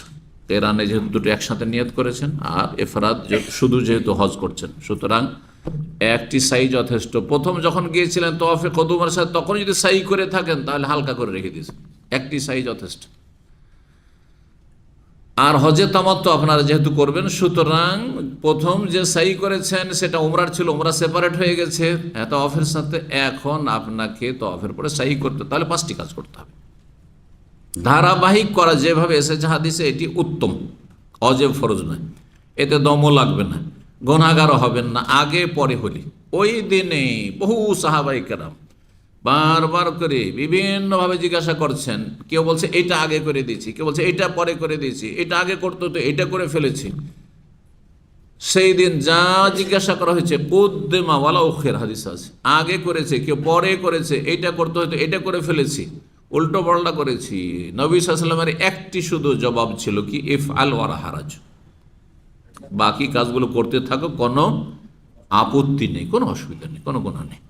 Speaker 1: কেরানে যেহেতু দুটো একসাথে নিয়ত করেছেন, আর এফরাদ শুধু যেহেতু হজ করছেন, সুতরাং একটি সাই যথেষ্ট। প্রথম যখন গিয়েছিলেন তওয়াফে কুদুমের সাথে, তখন যদি সাই করে থাকেন তাহলে হালকা করে রেখে দিয়েছেন, একটি সাই যথেষ্ট। আর হজে তামাত্তু আপনারা যেহেতু করবেন, সুতরাং প্রথম যে সাই করেছেন সেটা উমরার ছিল, উমরা সেপারেট হয়ে গেছে তাওয়াফের সাথে, এখন আপনাকে তাওয়াফের পরে সাই করতে, তাহলে 5টি কাজ করতে হবে। ধারাবাহিক করা যেভাবে এসেছে হাদিসে, এটি উত্তম, অজেব ফরজ নয়, এতে দমও লাগবে না, গুনাহগারও হবেন না। আগে পরে হলি, ওই দিনে বহু সাহাবায়ে কেরাম বারবার করে বিভিন্নভাবে জিজ্ঞাসা করছেন। কেউ বলছে এটা আগে করে দিয়েছি, কেউ বলছে এটা পরে করে দিয়েছি, এটা আগে করতে হতো এটা করে ফেলেছি। সেই দিন যা জিজ্ঞাসা করা হয়েছে, কুদ্দিমা ওয়ালা উখির, হাদিস আছে, আগে করেছে কেউ পরে করেছে, এটা করতে হতো এটা করে ফেলেছি, উল্টো পাল্টা করেছি। নবী সাল্লাল্লাহু আলাইহি ওয়াসাল্লামের একটি শুধু জবাব ছিল কি, ইফআল ওয়ালা হারাজ, বাকি কাজগুলো করতে থাকো, কোনো আপত্তি নেই, কোনো অসুবিধা নেই, কোনো গুনাহ নেই।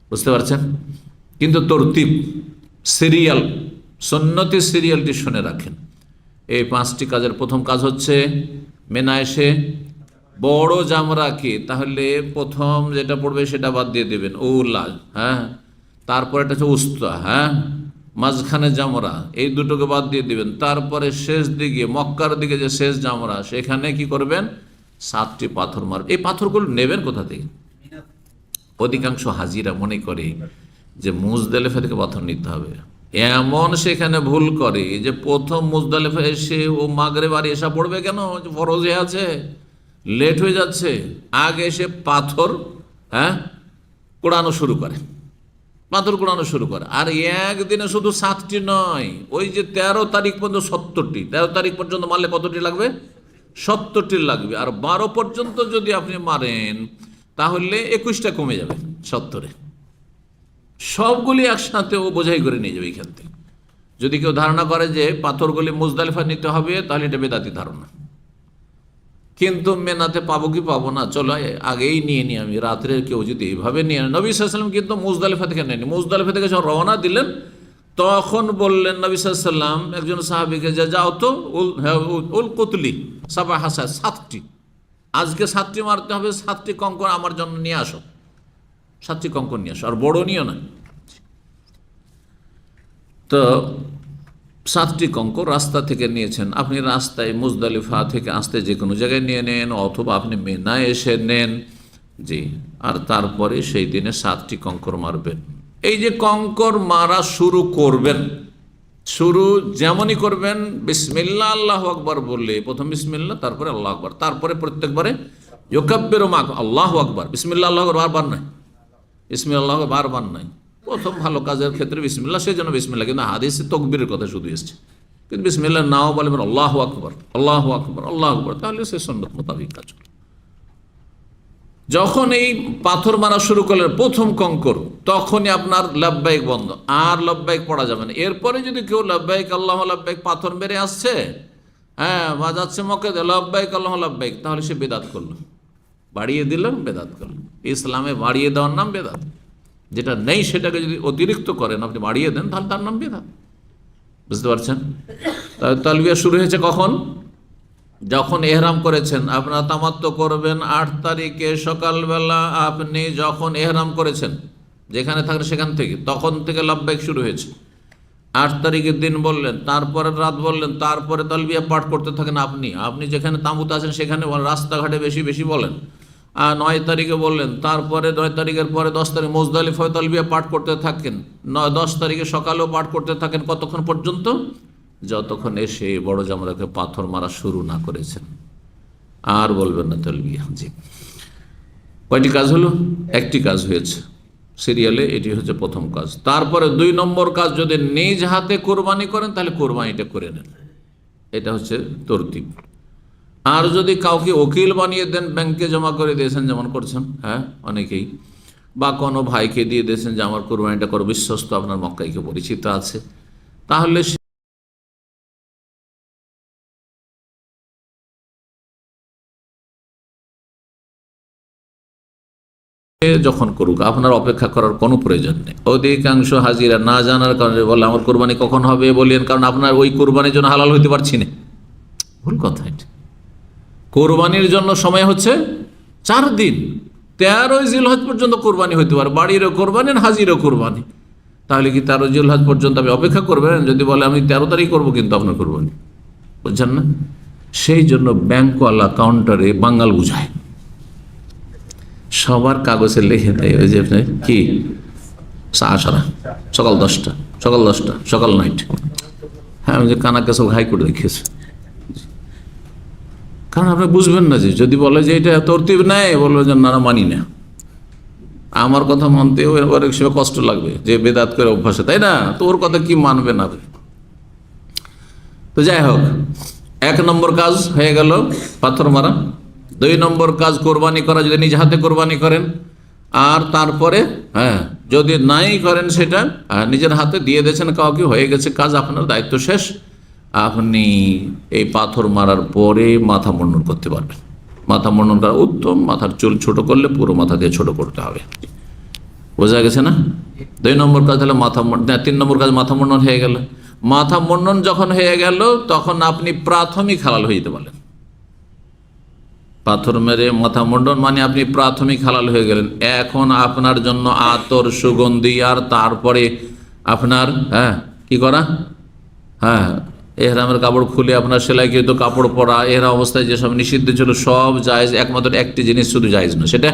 Speaker 1: বুঝতে পারছেন? কিন্তু তরতিব, সিরিয়াল, সুন্নতি সিরিয়ালটি শুনে রাখেন। এই 5টি কাজের প্রথম কাজ হচ্ছে মেনা এসে বড় জামরাকে, তাহলে প্রথম যেটা পড়বে সেটা বাদ দিয়ে দেবেন, উলা, হ্যাঁ, তারপরে এটা হচ্ছে উস্তা, হ্যাঁ, মাঝখানে জামরা, এই দুটোকে বাদ দিয়ে দিবেন। তারপরে শেষ দিকে মক্কার দিকে যে শেষ জামরা, সেখানে কি করবেন, 7টি পাথর মারবেন। এই পাথরগুলো নেবেন কোথা থেকে? অধিকাংশ হাজিরা মনে করে যে মুজদালিফা থেকে পাথর নিতে হবে, এমন সেখানে ভুল করে যে প্রথম মুজদালিফা এসে ও মাগরিব আর এশা পড়বে কেন, ফরজে আছে, লেট হয়ে যাচ্ছে, আগে এসে পাথর, হ্যাঁ, কোড়ানো শুরু করে, পাথর কোড়ানো শুরু করে। আর একদিনে শুধু 7টি নয়, ওই যে 13 তারিখ পর্যন্ত 70টি, 13 তারিখ পর্যন্ত মারলে কতটি লাগবে? 70টি লাগবে। আর 12 পর্যন্ত যদি আপনি মারেন তাহলে 21টা কমে যাবে 70-এ। সবগুলি একসাথে ও বোঝাই করে নিয়ে যাবে এখান থেকে। যদি কেউ ধারণা করে যে পাথরগুলি মুজদালিফা নিতে হবে, তাহলে এটা বেদাতি ধারণা। কিন্তু মেনাতে পাবো কি পাবো না, চলো আগেই নিয়ে নিই আমি, রাত্রে কেউ যদি এইভাবে নিয়ে নেয়। নবী সাল্লাল্লাহু আলাইহি ওয়াসাল্লাম কিন্তু মুজদালিফা থেকে নেয়নি। মুজদালিফা থেকে যখন রওনা দিলেন তখন বললেন নবী সাল্লাল্লাহু আলাইহি ওয়াসাল্লাম একজন সাহাবীকে, যে যাও তো উল কুতলি সাবা হাসা, 7টি, আজকে 7টি মারতে হবে, 7টি কঙ্কর আমার জন্য নিয়ে আসো, 7টি কঙ্কর নিয়ে আসো, আর বড় নিও না। তো 7টি কঙ্কর রাস্তা থেকে নিয়েছেন। আপনি রাস্তায় মুজদালিফা থেকে আসতে যে কোনো জায়গায় নিয়ে নেন, অথবা আপনি মেনায় এসে নেন, জি। আর তারপরে সেই দিনে 7টি কঙ্কর মারবেন। এই যে কঙ্কর মারা শুরু করবেন, শুরু যেমনই করবেন, বিসমিল্লাহ আল্লাহু আকবার বললে প্রথম বিসমিল্লাহ, তারপরে আল্লাহু আকবার, তারপরে প্রত্যেকবারে ইউকাব্বিরু মা আল্লাহু আকবার, বিসমিল্লাহ আল্লাহু আকবার বারবার নাই, বিসমিল্লাহ বারবার নাই। প্রথম ভালো কাজের ক্ষেত্রে বিসমিল্লাহ, সেই জন্য বিসমিল্লাহ, কিন্তু হাদিসে তকবীরের কথা শুধু এসছে। কিন্তু বিসমিল্লাহ নাও বলে আল্লাহু আকবার, আল্লাহু আকবার, আল্লাহু আকবার, তাহলে সে সুন্নত মোতাবিক কাজ করে। যখন এই পাথর মারা শুরু করলেন প্রথম কঙ্কর, তখনই আপনার লাব্বাইক বন্ধ, আর লাব্বাইক পড়া যাবে না। এরপরে যদি কেউ লাব্বাইক আল্লাহু লাব্বাইক পাথর মেরে আসছে, হ্যাঁ, বা যাচ্ছে মক্কা, লাব্বাইক আল্লাহু লাব্বাইক, তাহলে সে বেদাত করলো, বাড়িয়ে দিল, বেদাত করলো। ইসলামে বাড়িয়ে দেওয়ার নাম বেদাত। যেটা নেই সেটাকে যদি অতিরিক্ত করেন, আপনি বাড়িয়ে দেন, তাহলে তার নাম বেদাত। বুঝতে পারছেন? তালবিয়া শুরু হয়েছে কখন? যখন এহরাম করেছেন। আপনারা তামাত্তু করবেন 8 তারিখে সকালবেলা, আপনি যখন এহরাম করেছেন যেখানে থাকেন সেখান থেকে, তখন থেকে লাব্বাইক শুরু হয়েছে। 8 তারিখের দিন বললেন, তারপরে রাত বললেন, তারপরে তালবিয়া পাঠ করতে থাকেন। আপনি যেখানে তাঁবুতে আছেন সেখানে রাস্তাঘাটে বেশি বেশি বলেন। 9 তারিখে বললেন, তারপরে 9 তারিখের পরে 10 তারিখ মুজদালিফায় তালবিয়া পাঠ করতে থাকেন, 10 তারিখে সকালেও পাঠ করতে থাকেন। কতক্ষণ পর্যন্ত? যতক্ষণ এসে বড় জামরাকে পাথর মারা শুরু না করেছেন। আর বলবেন না তালবিয়া। জি, কয়টি কাজ হলো? একটি কাজ হয়েছে সিরিয়ালে, এটি হচ্ছে প্রথম কাজ। তারপরে 2 নম্বর কাজ, যদি নিজ হাতে কোরবানি করেন তাহলে কোরবানিটা করে নেন, এটা হচ্ছে তরতিব। আর যদি কাউকে ওকিল বানিয়ে দেন, ব্যাংকে জমা করে দিয়েছেন, যেমন করছেন, হ্যাঁ, অনেকেই, বা কোনো ভাইকে দিয়ে দিয়েছেন যে আমার কোরবানিটা করো, বিশ্বস্ত আপনার মক্কাইকে পরিচিত আছে, তাহলে যখন করুক, আপনার অপেক্ষা করার কোনো প্রয়োজন নেই। অধিকাংশ হাজিরা না জানার কারণে বলে আমার কোরবানি কখন হবে বলেন, কারণ আপনার ওই কোরবানির জন্য হালাল হইতে পারছি না। ভুল কথা এটা। কোরবানির জন্য সময় হচ্ছে 4 দিন, 13 জিলহজ পর্যন্ত কোরবানি হইতে পারে, বাড়িরও কোরবানি, হাজিরও কোরবানি। তাহলে কি 13 জিলহজ পর্যন্ত আপনি অপেক্ষা করবেন? যদি বলে আমি 13 তারিখ করবো, কিন্তু আপনার কোরবানি, বুঝছেন না? সেই জন্য ব্যাংকওয়ালা কাউন্টারে বাঙ্গাল বুঝায়, সবার কাগজে লিখে দেয়, ওই যে আপনি কি সারা সকাল 10টা, সকাল 10টা, সকাল 9টা। হ্যাঁ, আমি যে কানাকে সব হাইকোর্টে দেখিয়েছি। কারণ আপনি বুঝবেন না, যে যদি বলে যে এটা তরতিব নেই, বলবে যে না, মানি না, আমার কথা মানতেও এবার এক সময় কষ্ট লাগবে, যে বেদাত করে অভ্যাসে, তাই না? তো ওর কথা কি মানবে না? তো যাই হোক, 1 নম্বর কাজ হয়ে গেল পাথর মারা। 2 নম্বর কাজ কোরবানি করা, যদি নিজ হাতে কোরবানি করেন। আর তারপরে, হ্যাঁ, যদি নাই করেন সেটা নিজের হাতে দিয়ে দিয়েছেন কাউকে, হয়ে গেছে কাজ, আপনার দায়িত্ব শেষ, আপনি এই পাথর মারার পরে মাথা মুন্ডন করতে পারবেন। মাথা মুন্ডন করা উত্তম, মাথার চুল ছোট করলে পুরো মাথা দিয়ে ছোট করতে হবে। বোঝা গেছে না? 2 নম্বর কাজ হলো মাথা, 3 নম্বর কাজ মাথা মুন্ডন হয়ে গেল। মাথা মুন্ডন যখন হয়ে গেল তখন আপনি প্রাথমিক হালাল হয়ে যেতে পারলেন। পাথর মেরে মাথা মুন্ডন মানে আপনি প্রাথমিক হালাল হয়ে গেলেন। এখন আপনার জন্য আতর, সুগন্ধি, আর তারপরে আপনার কি করা, এহরামের কাপড় খুলে আপনার সেলাইকৃত কাপড় পরা, এহরাম অবস্থায় যেসব নিষিদ্ধ ছিল সব জায়েজ, একমাত্র একটি জিনিস শুধু জায়েজ না, সেটা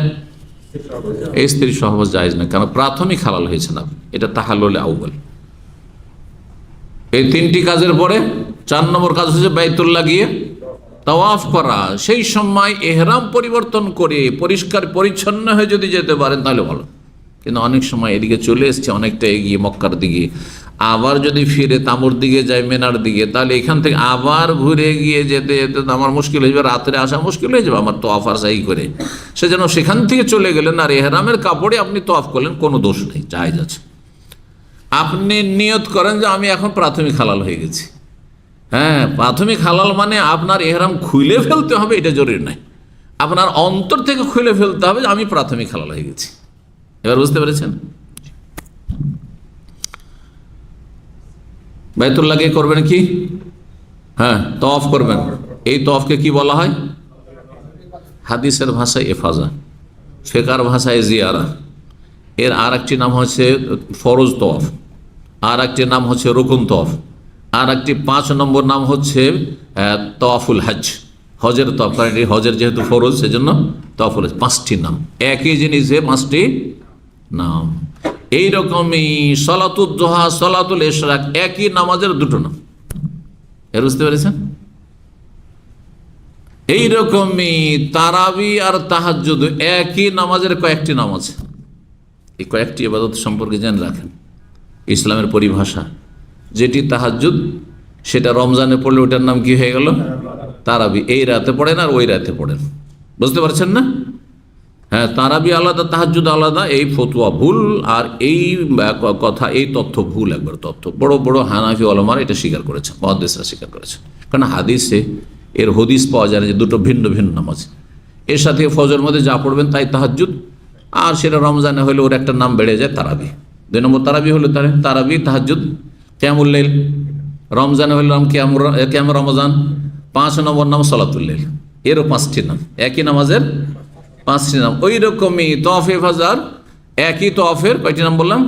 Speaker 1: এই স্ত্রী সহবাস জায়েজ না, কারণ প্রাথমিক হালাল হয়েছে না, এটা তাহাল্লুল আউয়াল। এই 3টি কাজের পরে 4 নম্বর কাজ হচ্ছে বাইতুল্লাহ গিয়ে তাওয়াফ করা। সেই সময় এহরাম পরিবর্তন করে পরিষ্কার পরিচ্ছন্ন হয়ে যদি যেতে পারেন তাহলে ভালো, কিন্তু অনেক সময় এদিকে চলে এসছে অনেকটা এগিয়ে মক্কার দিকে, আবার যদি ফিরে তামুর দিকে যায়, মেনার দিকে, তাহলে এখান থেকে আবার ঘুরে গিয়ে যেতে যেতে আমার মুশকিল হয়ে যাবে, রাত্রে আসা মুশকিল হয়ে যাবে আমার তোয়াফ আসাই করে। সেজন্য সেখান থেকে চলে গেলেন আর এহরামের কাপড়ে আপনি তোয়াফ করলেন, কোনো দোষ নেই, জায়েজ আছে। আপনি নিয়ত করেন যে আমি এখন প্রাথমিক হালাল হয়ে গেছি। প্রাথমিক হালাল মানে আপনার এহরাম খুলে ফেলতে হবে এটা জরুরি নয়, আপনার অন্তর থেকে খুলে ফেলতে হবে যে আমি প্রাথমিক হালাল হয়ে গেছি। এবার বুঝতে পেরেছেন? বাইতুল্লাহকে করবেন কি? তওয়াফ করবেন। এই তওয়াফকে কি বলা হয়? হাদিসের ভাষায় ইফাজা, ফিকহার ভাষায় জিয়ারা। এর আর একটি নাম হচ্ছে ফরজ তওয়াফ, আর একটি নাম হচ্ছে রুকুন তওয়াফ, আর একটি 5 নম্বর নাম হচ্ছে তওয়াফুল হজ, হজের তওয়াফ। কারণ এটি হজের যেহেতু ফরজ সেজন্য তওয়াফুল হজ। 5টি নাম, একই জিনিসে 5টি নাম। এইরকমই সলাতুল দুহা, সলাতুল ইশরাক, একই নামাজের 2টো নাম। এর বুঝতে পেরেছেন? এইরকমই তারাবি আর তাহাজ্জুদ, একই নামাজের কয়েকটি নাম আছে। এই কয়েকটি ইবাদত সম্পর্কে জেনে রাখেন। ইসলামের পরিভাষা, যেটি তাহাজ্জুদ সেটা রমজানে পড়লে ওটার নাম কি হয়ে গেল? তারাবি। এই রাতে পড়েন আর ওই রাতে পড়েন, বুঝতে পারছেন না? তারাবি আলাদা, তাহাজ্জুদ আলাদা, এই ফতোয়া ভুল। আর এই কথা, এই তথ্য ভুল, একবার তথ্য। বড় বড় হানাফি ওলামারা এটা স্বীকার করেছে, মুহাদ্দিসরা স্বীকার করেছে। কারণ হাদিসে এর হদিস পাওয়া যায় না যে 2টো ভিন্ন ভিন্ন নামাজ। এর সাথে ফজর মধ্যে যা পড়বেন তাই তাহাজ্জুদ, আর সেটা রমজানে হলে ওর একটা নাম বেড়ে যায় তারাবি। 2 নম্বর তারাবি হলো তারাবি, তাহাজ্জুদ, কিয়ামুল লাইল। রমজানে হলো নাম কিয়াম রমজান। 5 নম্বর নাম সলাতুল লাইল। এরও 5টি নাম, একই নামাজের 5টি নাম। ওই রকমই তওয়াফে ফাজার, একই তওয়াফের কয়টি নাম বললাম?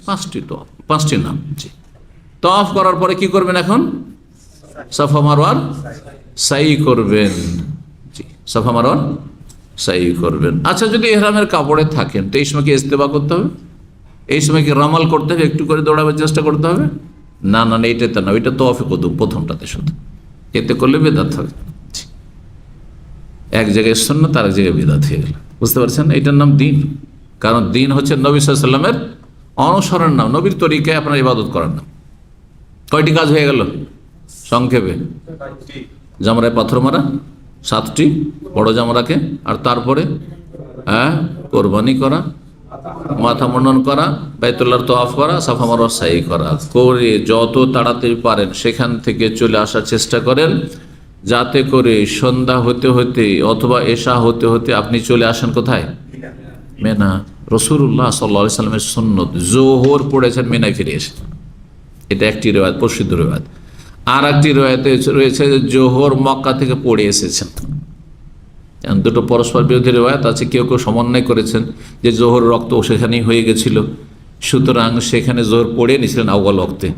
Speaker 1: 5টি নাম। জি। তওয়াফ করার পরে কি করবেন? এখন সাফা মারওয়ার সাই করবেন। জি, সাফা মারওয়ার সাই করবেন। আচ্ছা, যদি ইহরামের কাপড়ে থাকেন তো এই সময় কি ইস্তেবা করতে হবে? এই সময় কি রামাল করতে হবে? একটু করে দৌড়াবার চেষ্টা করতে হবে? না না, এইটাতে না, ওইটা তওয়াফে কুদুম, প্রথমটাতে শুধু। এতে করলে বেদাত হবে। এক জায়গায় সুন্নাত, তার এক জায়গায় বিদআত হয়ে গেল। বুঝতে পারছেন? এটার নাম দিন। কারণ দিন হচ্ছে নবী সাল্লাল্লাহু আলাইহি ওয়াসাল্লামের অনুসরণ নাম, নবীর তরিকায় আপনার ইবাদত করার নাম। কয়টি কাজ হয়ে গেল সংক্ষেপে? জামরায় পাথর মারা 7টি, বড় জামরাকে, আর তারপরে কোরবানি করা, মাথা মুন্ডন করা, বাইতুল্লাহর তওয়াফ করা, সাফা মারওয়া সাই করা। করে যত তাড়াতাড়ি পারেন সেখান থেকে চলে আসার চেষ্টা করেন, যাতে করে সন্ধ্যা হতে হতে অথবা এশা হতে হতে আপনি চলে আসেন কোথায়? মেনা। রাসূলুল্লাহ সাল্লাল্লাহু আলাইহি সাল্লামের সুন্নত, জোহর পড়েছেন মেনায় ফিরে এসে। এটা একটি রিওয়ায়াত, প্রসিদ্ধ রিওয়ায়াত। আর একটি রিওয়ায়াতে রয়েছে যে জোহর মক্কা থেকে পড়ে এসেছেন। 2টো পরস্পর বিরোধী রিওয়ায়াত আছে। কেউ কেউ সমন্বয় করেছেন যে জোহর রক্ত সেখানেই হয়ে গেছিল, সুতরাং সেখানে জোহর পড়ে নিয়েছিলেন আউয়াল ওয়াক্তে।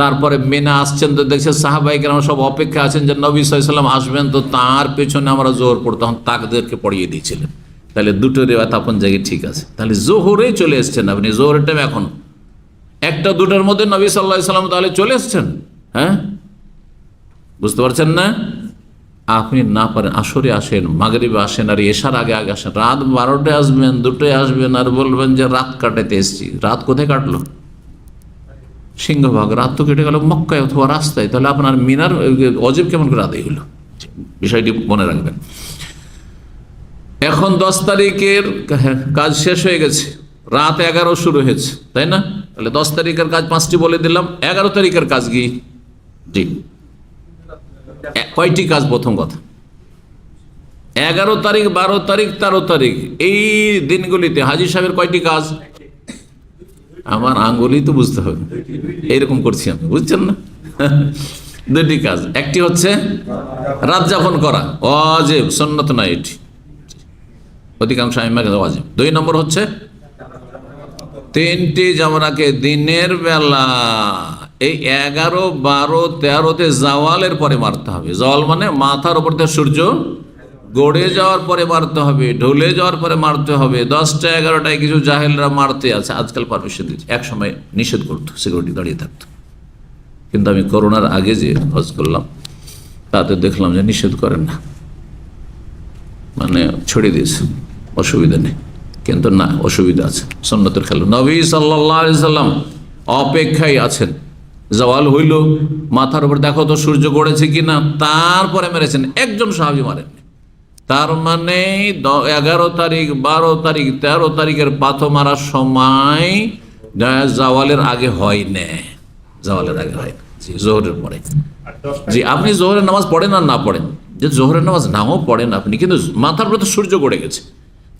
Speaker 1: তারপরে মেনা আসছেন তো দেখছেন সাহাবায়ে কেরাম সব অপেক্ষা আছেন যে নবী সাল্লাল্লাহু আলাইহি ওয়াসাল্লাম আসবেন, তো তার পেছনে আমরা জোহর পড়তাম, তাকদেরকে পড়িয়ে দিয়েছিলেন। তাহলে 2টো রিওয়ায়াত আপন জায়গায় ঠিক আছে। তাহলে জোহরে চলে এসছেন আপনি, জোহরের টাইম এখন 1টা-2টার মধ্যে নবী সাল্লাল্লাহু আলাইহি ওয়াসাল্লাম তাহলে চলে এসছেন। বুঝতে পারছেন না? আপনি না পারেন আসরে আসেন, মাগরিবে আসেন, আর এশার আগে আগে আসেন। রাত 12টায় আসবেন, 2টায় আসবেন, আর বলবেন যে রাত কাটাতে এসেছি। রাত কোথায় কাটলো? সিংহভাগ রাত তো কেটে গেল মক্কায় অথবা রাস্তায়। তাহলে আপনার মিনার অজীব কেমন করে আদায় হলো? বিষয়টি মনে রাখবেন। এখন 10 তারিখের কাজ শেষ হয়ে গেছে, রাত 11 শুরু হয়েছে, তাই না? তাহলে 10 তারিখের কাজ 5টি বলে দিলাম। 11 তারিখের কাজ কি? জি, কয়টি কাজ? প্রথম কথা, 11 তারিখ, 12 তারিখ, 13 তারিখ এই দিনগুলিতে হাজী সাহেবের কয়টি কাজ? আমার আঙ্গুলই তো বুঝতে হবে, এইরকম করছি আমি, বুঝছেন না? 2টি কাজ। একটি হচ্ছে রাত যাপন করা, ওয়াজিব, সুন্নাত নয়, এটি অধিকাংশ আইম্মার কাছে ওয়াজিব। 2 নম্বর হচ্ছে 3টি জামরাকে দিনের বেলা এই 11, 12, 13-তে জাওয়ালের পরে মারতে হবে। জাওয়াল মানে মাথার উপর থেকে সূর্য গড়ে যাওয়ার পরে মারতে হবে, ঢলে যাওয়ার পরে মারতে হবে। 10টা 11টায় কিছু জাহেলরা মারতে আছে, আজকাল পারমিশন দিচ্ছে, এক সময় নিষেধ করতো, সিকিউরিটি দাঁড়িয়ে থাকতো। কিন্তু আমি করোনার আগে যে হজ করলাম তাতে দেখলাম যে নিষেধ করেন না, মানে ছড়িয়ে দিয়েছে, অসুবিধা নেই। কিন্তু না, অসুবিধা আছে, সুন্নতের খেলা। নবী সাল্লাল্লাহু আলাইহি সাল্লাম অপেক্ষায় আছেন, জাওয়াল হইল, মাথার উপর দেখো তো সূর্য গড়েছে কিনা, তারপরে মেরেছেন। একজন সাহাবী মারেননি। তার মানে 11 তারিখ, 12 তারিখ, 13 তারিখের পাথর মারার সময় জাওয়ালের আগে হয় না, জাওয়ালের আগে হয় না, জি, জোহরের পরে। জি, আপনি জোহরের নামাজ পড়েন আর না পড়েন, যে জোহরের নামাজ নাও পড়েন আপনি, কিন্তু মাথার উপর তো সূর্য গড়ে গেছে,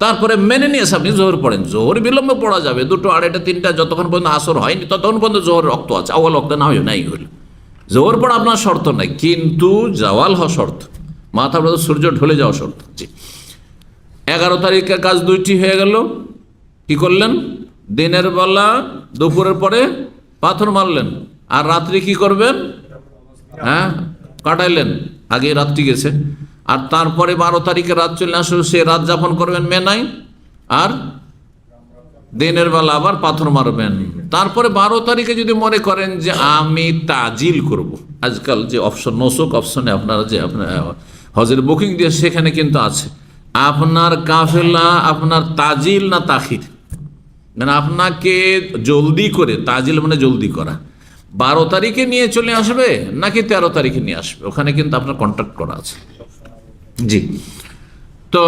Speaker 1: তারপরে মেনে নিয়েছে আপনি জোহর পড়েন। জোহর বিলম্বে পড়া যাবে, 2টো, 2:30, 3টা, যতক্ষণ পর্যন্ত আসর হয়নি ততক্ষণ পর্যন্ত জোহর রক্ত আছে। আউয়াল রক্ত না হইল, নাই হইল, জোহর পড়া আপনার শর্ত নাই, কিন্তু জাওয়াল হওয়া শর্ত, মাথার উপর সূর্য ঢলে যাওয়া শর্ত। জি, 11 তারিখের কাজ 2টি হয়ে গেল। কি করলেন? দিনের বেলা দুপুরের পরে পাথর মারলেন, আর রাত্রি কি করবেন? হ্যাঁ, কাটাইলেন, আগে রাত্রি গেছে। আর তারপরে 12 তারিখে রাত চলে আসলো, সে রাত যাপন করবেন মেনায়, আর দিনের বেলা আবার পাথর মারবেন। তারপরে 12 তারিখে যদি মনে করেন যে আমি তাজিল করব, আজকাল যে অপশন, নসুক অপশনে আপনারা যে আপনার হজের বুকিং দিয়ে, সেখানে কিন্তু আছে আপনার কাফেলা, আপনার তাজিল না তাখির, মানে আপনাকে জলদি করে, তাজিল মানে জলদি করা, 12 তারিখে নিয়ে চলে আসবে নাকি 13 তারিখে নিয়ে আসবে, ওখানে কিন্তু আপনার কন্ট্যাক্ট করা আছে। জি, তো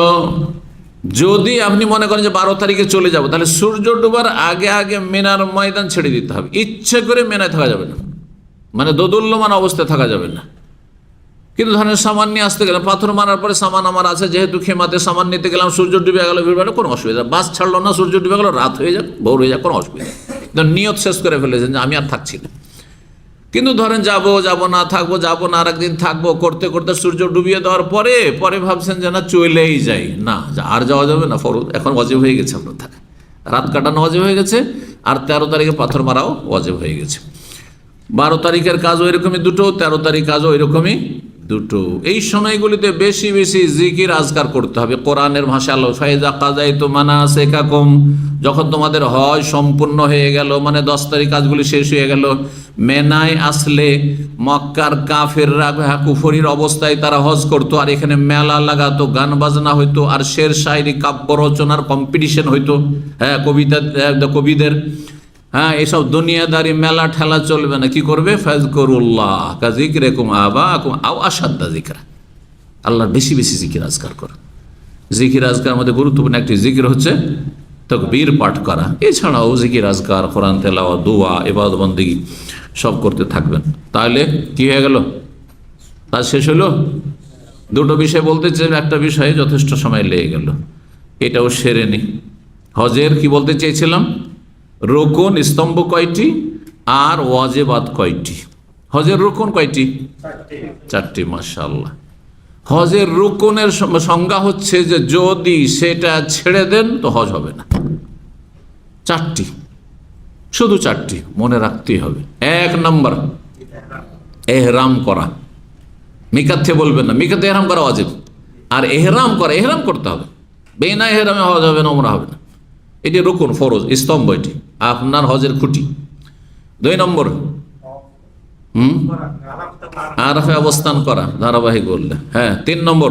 Speaker 1: যদি আপনি মনে করেন যে 12 তারিখে চলে যাব, তাহলে সূর্য ডোবার আগে আগে মিনার ময়দান ছেড়ে দিতে হবে। ইচ্ছে করে মেনায় থাকা যাবে না, মানে দোদুল্যমান অবস্থায় থাকা যাবে না। কিন্তু ধরেন সামান নিয়ে আসতে গেলাম, পাথর মারার পরে সামান আমার আছে, যেহেতু খেমাতে সামান নিতে গেলাম, সূর্য ডুবে গেল, ভিড় কোনো অসুবিধা, বাস ছাড়লো না, সূর্য ডুবে গেল, রাত হয়ে যাক, ভোর হয়ে যাক, কোনো অসুবিধা। নিয়ত শেষ করে ফেলেছেন যে আমি আর থাকছি না। কিন্তু ধরেন যাবো না, থাকবো, যাবো না, আর একদিন থাকবো, করতে করতে সূর্য ডুবিয়ে দেওয়ার পরে ভাবছেন যে না চলেই যাই, না, আর যাওয়া যাবে না, ফরজ এখন ওয়াজিব হয়ে গেছে, আপনার থাকে, রাত কাটানো ওয়াজিব হয়ে গেছে, আর 13 তারিখে পাথর মারাও ওয়াজিব হয়ে গেছে। 12 তারিখের কাজও এরকমই 2টো, 13 তারিখ কাজও এরকমই 2টো। এই সময়গুলিতে বেশি বেশি জিকির আজকার করতে হবে। কোরআনের ভাষা আল্লাহ ফাইজা কাযাইতুম মানাসিকাকুম, যখন তোমাদের হজ সম্পূর্ণ হয়ে গেল, মানে 10 তারিখ কাজগুলি শেষ হয়ে গেল, মেনায় আসলে মক্কার কাফেররা কুফরির অবস্থায় তারা হজ করতো, আর এখানে মেলা লাগাতো, গান বাজনা হইতো, আর শের শায়রি, কাব্য রচনার কম্পিটিশন হইতো, হ্যাঁ, কবিদের, হ্যাঁ, এইসব দুনিয়াদারি মেলা ঠেলা চলবে না। কি করবে? ফাজকুরুল্লাহ কা যিকরিকুম আবাকুম আও আশাদ্দা যিকরা, আল্লাহর বেশি বেশি জিকির আজকার করা। জিকির আজকার মধ্যে গুরুত্বপূর্ণ একটি জিকির হচ্ছে তাকবীর পাঠ করা। এছাড়াও জিকির আজকার, কোরআন তেলাওয়াত, দোয়া, ইবাদত বন্দেগী সব করতে থাকবেন। তাহলে কি হয়ে গেল? কাজ শেষ হলো। 2টো বিষয় বলতে চাই, একটা বিষয়ে যথেষ্ট সময় লেগে গেল, এটাও সেরে নি। হজের কি বলতে চেয়েছিলাম? রুকুন, স্তম্ভ কয়টি, আর ওয়াজিবাত কয়টি? হজের রুকুন কয়টি? 4টি। মাশাআল্লাহ। হজের রুকুনের সংজ্ঞা হচ্ছে যে যদি সেটা ছেড়ে দেন তো হজ হবে না। 4টি, শুধু 4টি মনে রাখতেই হবে। 1 নম্বর এহরাম করা, মিকাতে বলবেন না, মিকাতে এহরাম করা ওয়াজিব, আর এহরাম করতে হবে, বিনা এহরামে হজ হবে না, ওমরা হবে না। এটি রুকুন, ফরজ, স্তম্ভ, এটি আপনার হজের খুঁটি। 2 নম্বর আরাফে অবস্থান করা, ধারাবাহিক বললে, হ্যাঁ। 3 নম্বর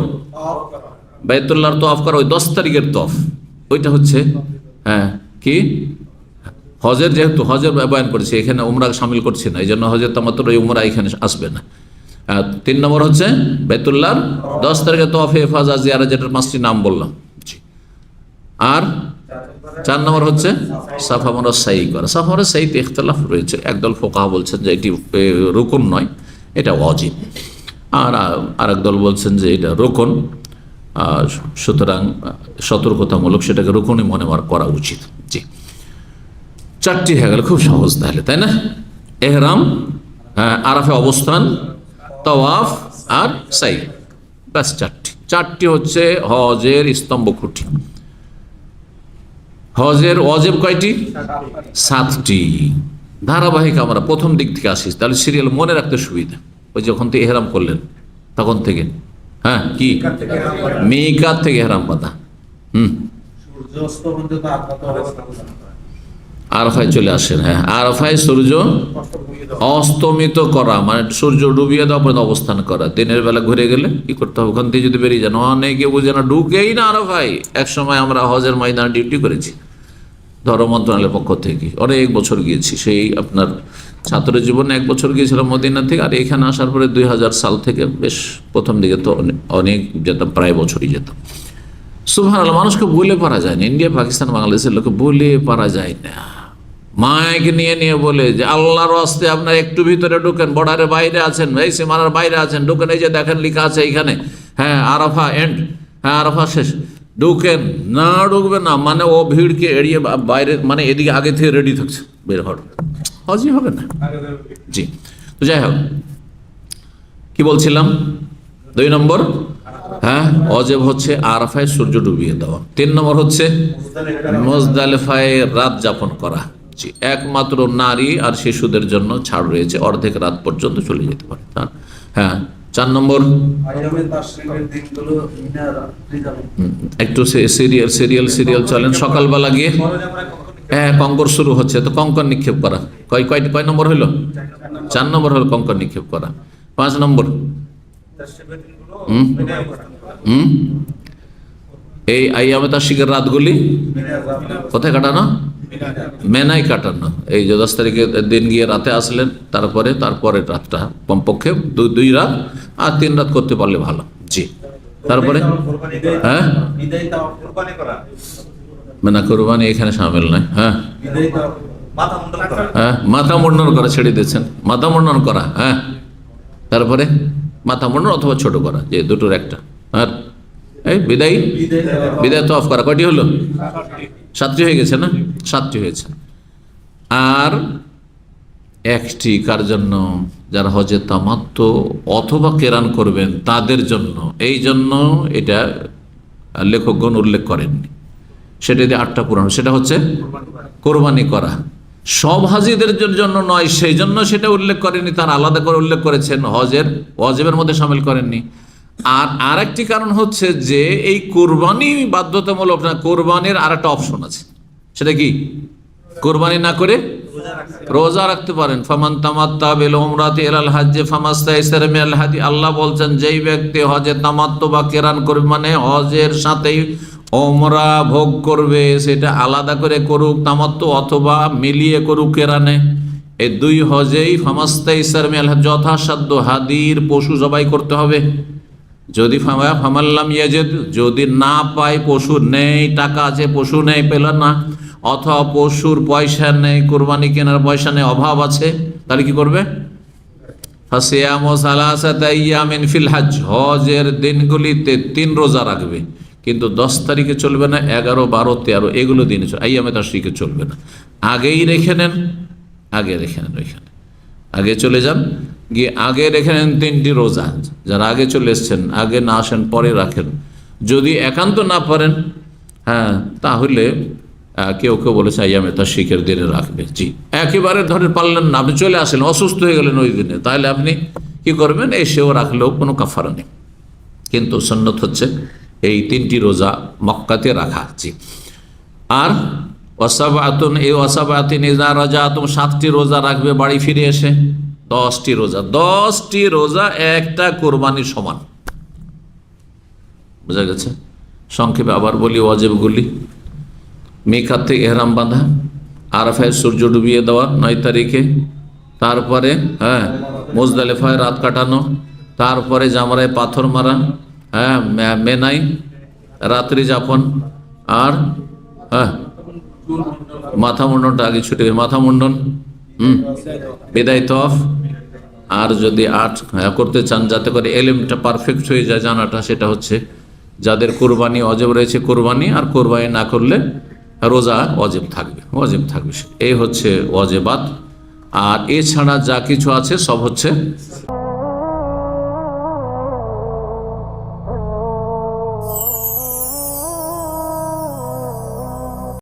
Speaker 1: বাইতুল্লাহর তওয়াফ করা, ওই 10 তারিখের তওয়াফ, ওইটা হচ্ছে, হ্যাঁ, কি হজের, যেহেতু হজের বয়ান করছি, এখানে উমরা শামিল করছি না, এই জন্য হজের তামাত্তুর ওই উমরা এখানে আসবে না। 3 নম্বর হচ্ছে বাইতুল্লাহর 10 তারিখে তওয়াফে ইফাজা, জিয়ারা, যেটার 5টি নাম বললাম। আর 4 নম্বর হচ্ছে সাফা মারওয়া সাই করা। সাফা মারওয়া সাইতে ইখতিলাফ রয়েছে, একদল ফুকাহা বলছেন যে এটি রুকুন নয়, এটা ওয়াজিব, আর আরেক দল বলছেন যে এটা রুকুন, সুতরাং সতর্কতামূলক সেটাকে রুকুনই মনে করা উচিত। জি, 4টি হয়ে গেল, খুব সহজ তাহলে, তাই না? এহরাম, আরাফে অবস্থান, তাওয়াফ আর সাই, ব্যাস 4টি হচ্ছে হজের স্তম্ভ খুঁটি। হজের ওয়াজিব কয়টি? 7টি। ধারাবাহিক আমরা প্রথম দিক থেকে আসি, তাহলে সিরিয়াল মনে রাখতে সুবিধা। ওই যখন থেকে এহরাম করলেন তখন থেকে, হ্যাঁ, কি মিকাত থেকে এহরাম বাঁধা, আরাফায় চলে আসেন। হ্যাঁ, আরাফায় সূর্য অস্তমিত করা মানে সূর্য ডুবিয়ে দেওয়া পর্যন্ত অবস্থান করা। দিনের বেলা ঘুরে গেলে কি করতে হবে? ওখান থেকে যদি বেরিয়ে যান, অনেকে বুঝে না, ঢুকেই না আরাফায়। এক সময় আমরা হজের ময়দানে ডিউটি করেছি ধর্ম মন্ত্রণালয়ের পক্ষ থেকে, অনেক বছর গিয়েছি। সেই আপনার ছাত্র জীবনে 1 বছর গিয়েছিলাম মদিনা থেকে, আর এখানে আসার পরে 2000 সাল থেকে বেশ প্রথম দিকে তো অনেক যেতাম, প্রায় বছরই যেতাম। সুবহানাল্লাহ, মানুষকে বলে পারা যায় না, ইন্ডিয়া পাকিস্তান বাংলাদেশের লোকে বলে পারা যায় না। মাইক নিয়ে বলে যে আল্লাহর রাস্তায় আপনার একটু ভিতরে ঢুকেন, বর্ডারের বাইরে আছেন, এই সীমানার বাইরে আছেন, ঢুকেন, এই যে দেখেন লেখা আছে এইখানে, হ্যাঁ আরাফা এন্ড, হ্যাঁ আরাফা শেষ, ঢুকেন না, ঢুকবে না মানে ও ভিড়কে এড়িয়ে বাইরে, মানে এদিকে আগে থেকে রেডি থাকছে বের হওয়ার, হজই হবে না। জি, তো যাই হোক, কি বলছিলাম? 2 নম্বর, হ্যাঁ, ওয়াজিব হচ্ছে আরাফায় সূর্য ডুবিয়ে দেওয়া। 3 নম্বর হচ্ছে মুজদালিফায় রাত যাপন করা। জি, একমাত্র নারী আর শিশুদের জন্য ছাড় রয়েছে, অর্ধেক রাত পর্যন্ত চলে যেতে পারে। হ্যাঁ, 4 নম্বর, একটু সিরিয়াল চলেন, সকালবেলা গিয়ে, হ্যাঁ, কঙ্কর শুরু হচ্ছে, তো কঙ্কর নিক্ষেপ করা। কয় নম্বর হইল? 4 নম্বর হলো কঙ্কর নিক্ষেপ করা। 5 নম্বর, এই আইয়ামে তাশরিকের রাতগুলি কোথায় কাটানো? মেনায় কাটানো। এই যে 10 তারিখের দিন গিয়ে রাতে আসলেন, তারপরের রাতটা কমপক্ষে 2 রাত আর 3 রাত করতে পারলে ভালো। জি, তারপরে হ্যাঁ, মেনা কোরবানি এখানে সামিল নয়। হ্যাঁ, মাথা মুন্ডন করা ছেড়ে দিয়েছেন, মাথা মুন্ডন করা। হ্যাঁ, তারপরে মাথা মুন্ডন অথবা ছোট করা, যে দুটোর একটা। আর এই বিদায় তওয়াফ করা, কয়টি হলো? 7টি হয়ে গেছে না? 7টি হয়েছে। আর 1টি কার জন্য? যারা হজে তামাত্তু অথবা কেরান করবেন তাদের জন্য। এই জন্য এটা লেখকগণ উল্লেখ করেননি, সেটা দিয়ে 8টা পূরণ, সেটা হচ্ছে কোরবানি করা। সব হাজিদের জন্য নয়, সেই জন্য সেটা উল্লেখ করেনি, তার আলাদা করে উল্লেখ করেছেন, ওয়াজিবের মধ্যে শামিল করেননি। আর আরেকটি কারণ হচ্ছে যে এই কোরবানি বাধ্যতামূলক না, কোরবানির আরেকটা অপশন আছে। সেটা কি? কোরবানি না করে রোজা রাখতে পারেন। ফামান তামাত্তা বিল উমরাতি ইলাল হজ্জি ফামাস্তাইসারা মিনাল হাদি। আল্লাহ বলছেন, যেই ব্যক্তি হজে তামাত্তু বা কেরান করবে, মানে হজের সাথেই ওমরা ভোগ করবে, সেটা আলাদা করে করুক তামাত্তু অথবা মিলিয়ে করুক কেরানে, এই 2 হজেই ফামাস্তাইসারা মিনাল হাদি, যথাসাধ্য হাদির পশু জবাই করতে হবে। যদি ফামাল্লাম ইয়াজিদ, যদি না পায়, পশু নেই, টাকা আছে পশু নেই, পেল না, অথবা পশুর পয়সা নেই, কোরবানি কেনার পয়সা নেই, অভাব আছে, তাহলে কি করবে? ফাসিয়ামু সালাসাতি আইয়ামিন ফিল হজ, হজের দিনগুলিতে 3 রোজা রাখবে, কিন্তু 10 তারিখে চলবে না, 11, 12, 13 এগুলো দিনে আইয়ামে তাশরিকে চলবে না। আগেই রেখে নেন, ওইখানে আগে চলে যান, গিয়ে আগে রেখে নেন 3টি রোজা। যারা আগে চলে এসছেন, আগে না আসেন, পরে রাখেন। যদি একান্ত না পারেন, হ্যাঁ, তাহলে কেউ বলেছে আইয়ামে তাশরিকের দিনে রাখবে। জি, একেবারে ধরে পারলেন না, আপনি চলে আসেন, অসুস্থ হয়ে গেলেন ওই দিনে, তাহলে আপনি কি করবেন? এসেও রাখলেও কোনো কাফারা নেই, কিন্তু সুন্নত হচ্ছে এই 3টি রোজা মক্কাতে রাখা। জি, আর ওয়াসাবাতুন, এই ওয়াসাবাতিন ইযা রাজাতুম, 7টি রোজা রাখবে বাড়ি ফিরে এসে। 10টি রোজা, 10টি রোজা একটা কোরবানির সমান। বোঝা গেছে? সংক্ষেপে আবার বলি ওয়াজিবগুলি: মিকাত থেকে ইহরাম বাঁধা, আরাফায় সূর্য ডুবিয়ে দেওয়া 9 তারিখে, তারপরে হ্যাঁ মুজদালিফায় রাত কাটানো, তারপরে জামরায় পাথর মারা, হ্যাঁ মেনাই রাত্রি যাপন, আর হ্যাঁ মাথা মুন্ডনটা আগে ছুটে গেছে, মাথা মুন্ডন, বিদায় তফ। আর যদি আর্ট করতে চান যাতে করে এলেমটা পারফেক্ট হয়ে যায় জানাটা, সেটা হচ্ছে যাদের কোরবানি অজেব রয়েছে কোরবানি, আর কোরবানি না করলে রোজা অজেব থাকবে, অজেব থাকবে। এই হচ্ছে ওয়াজেবাত। আর এছাড়া যা কিছু আছে সব হচ্ছে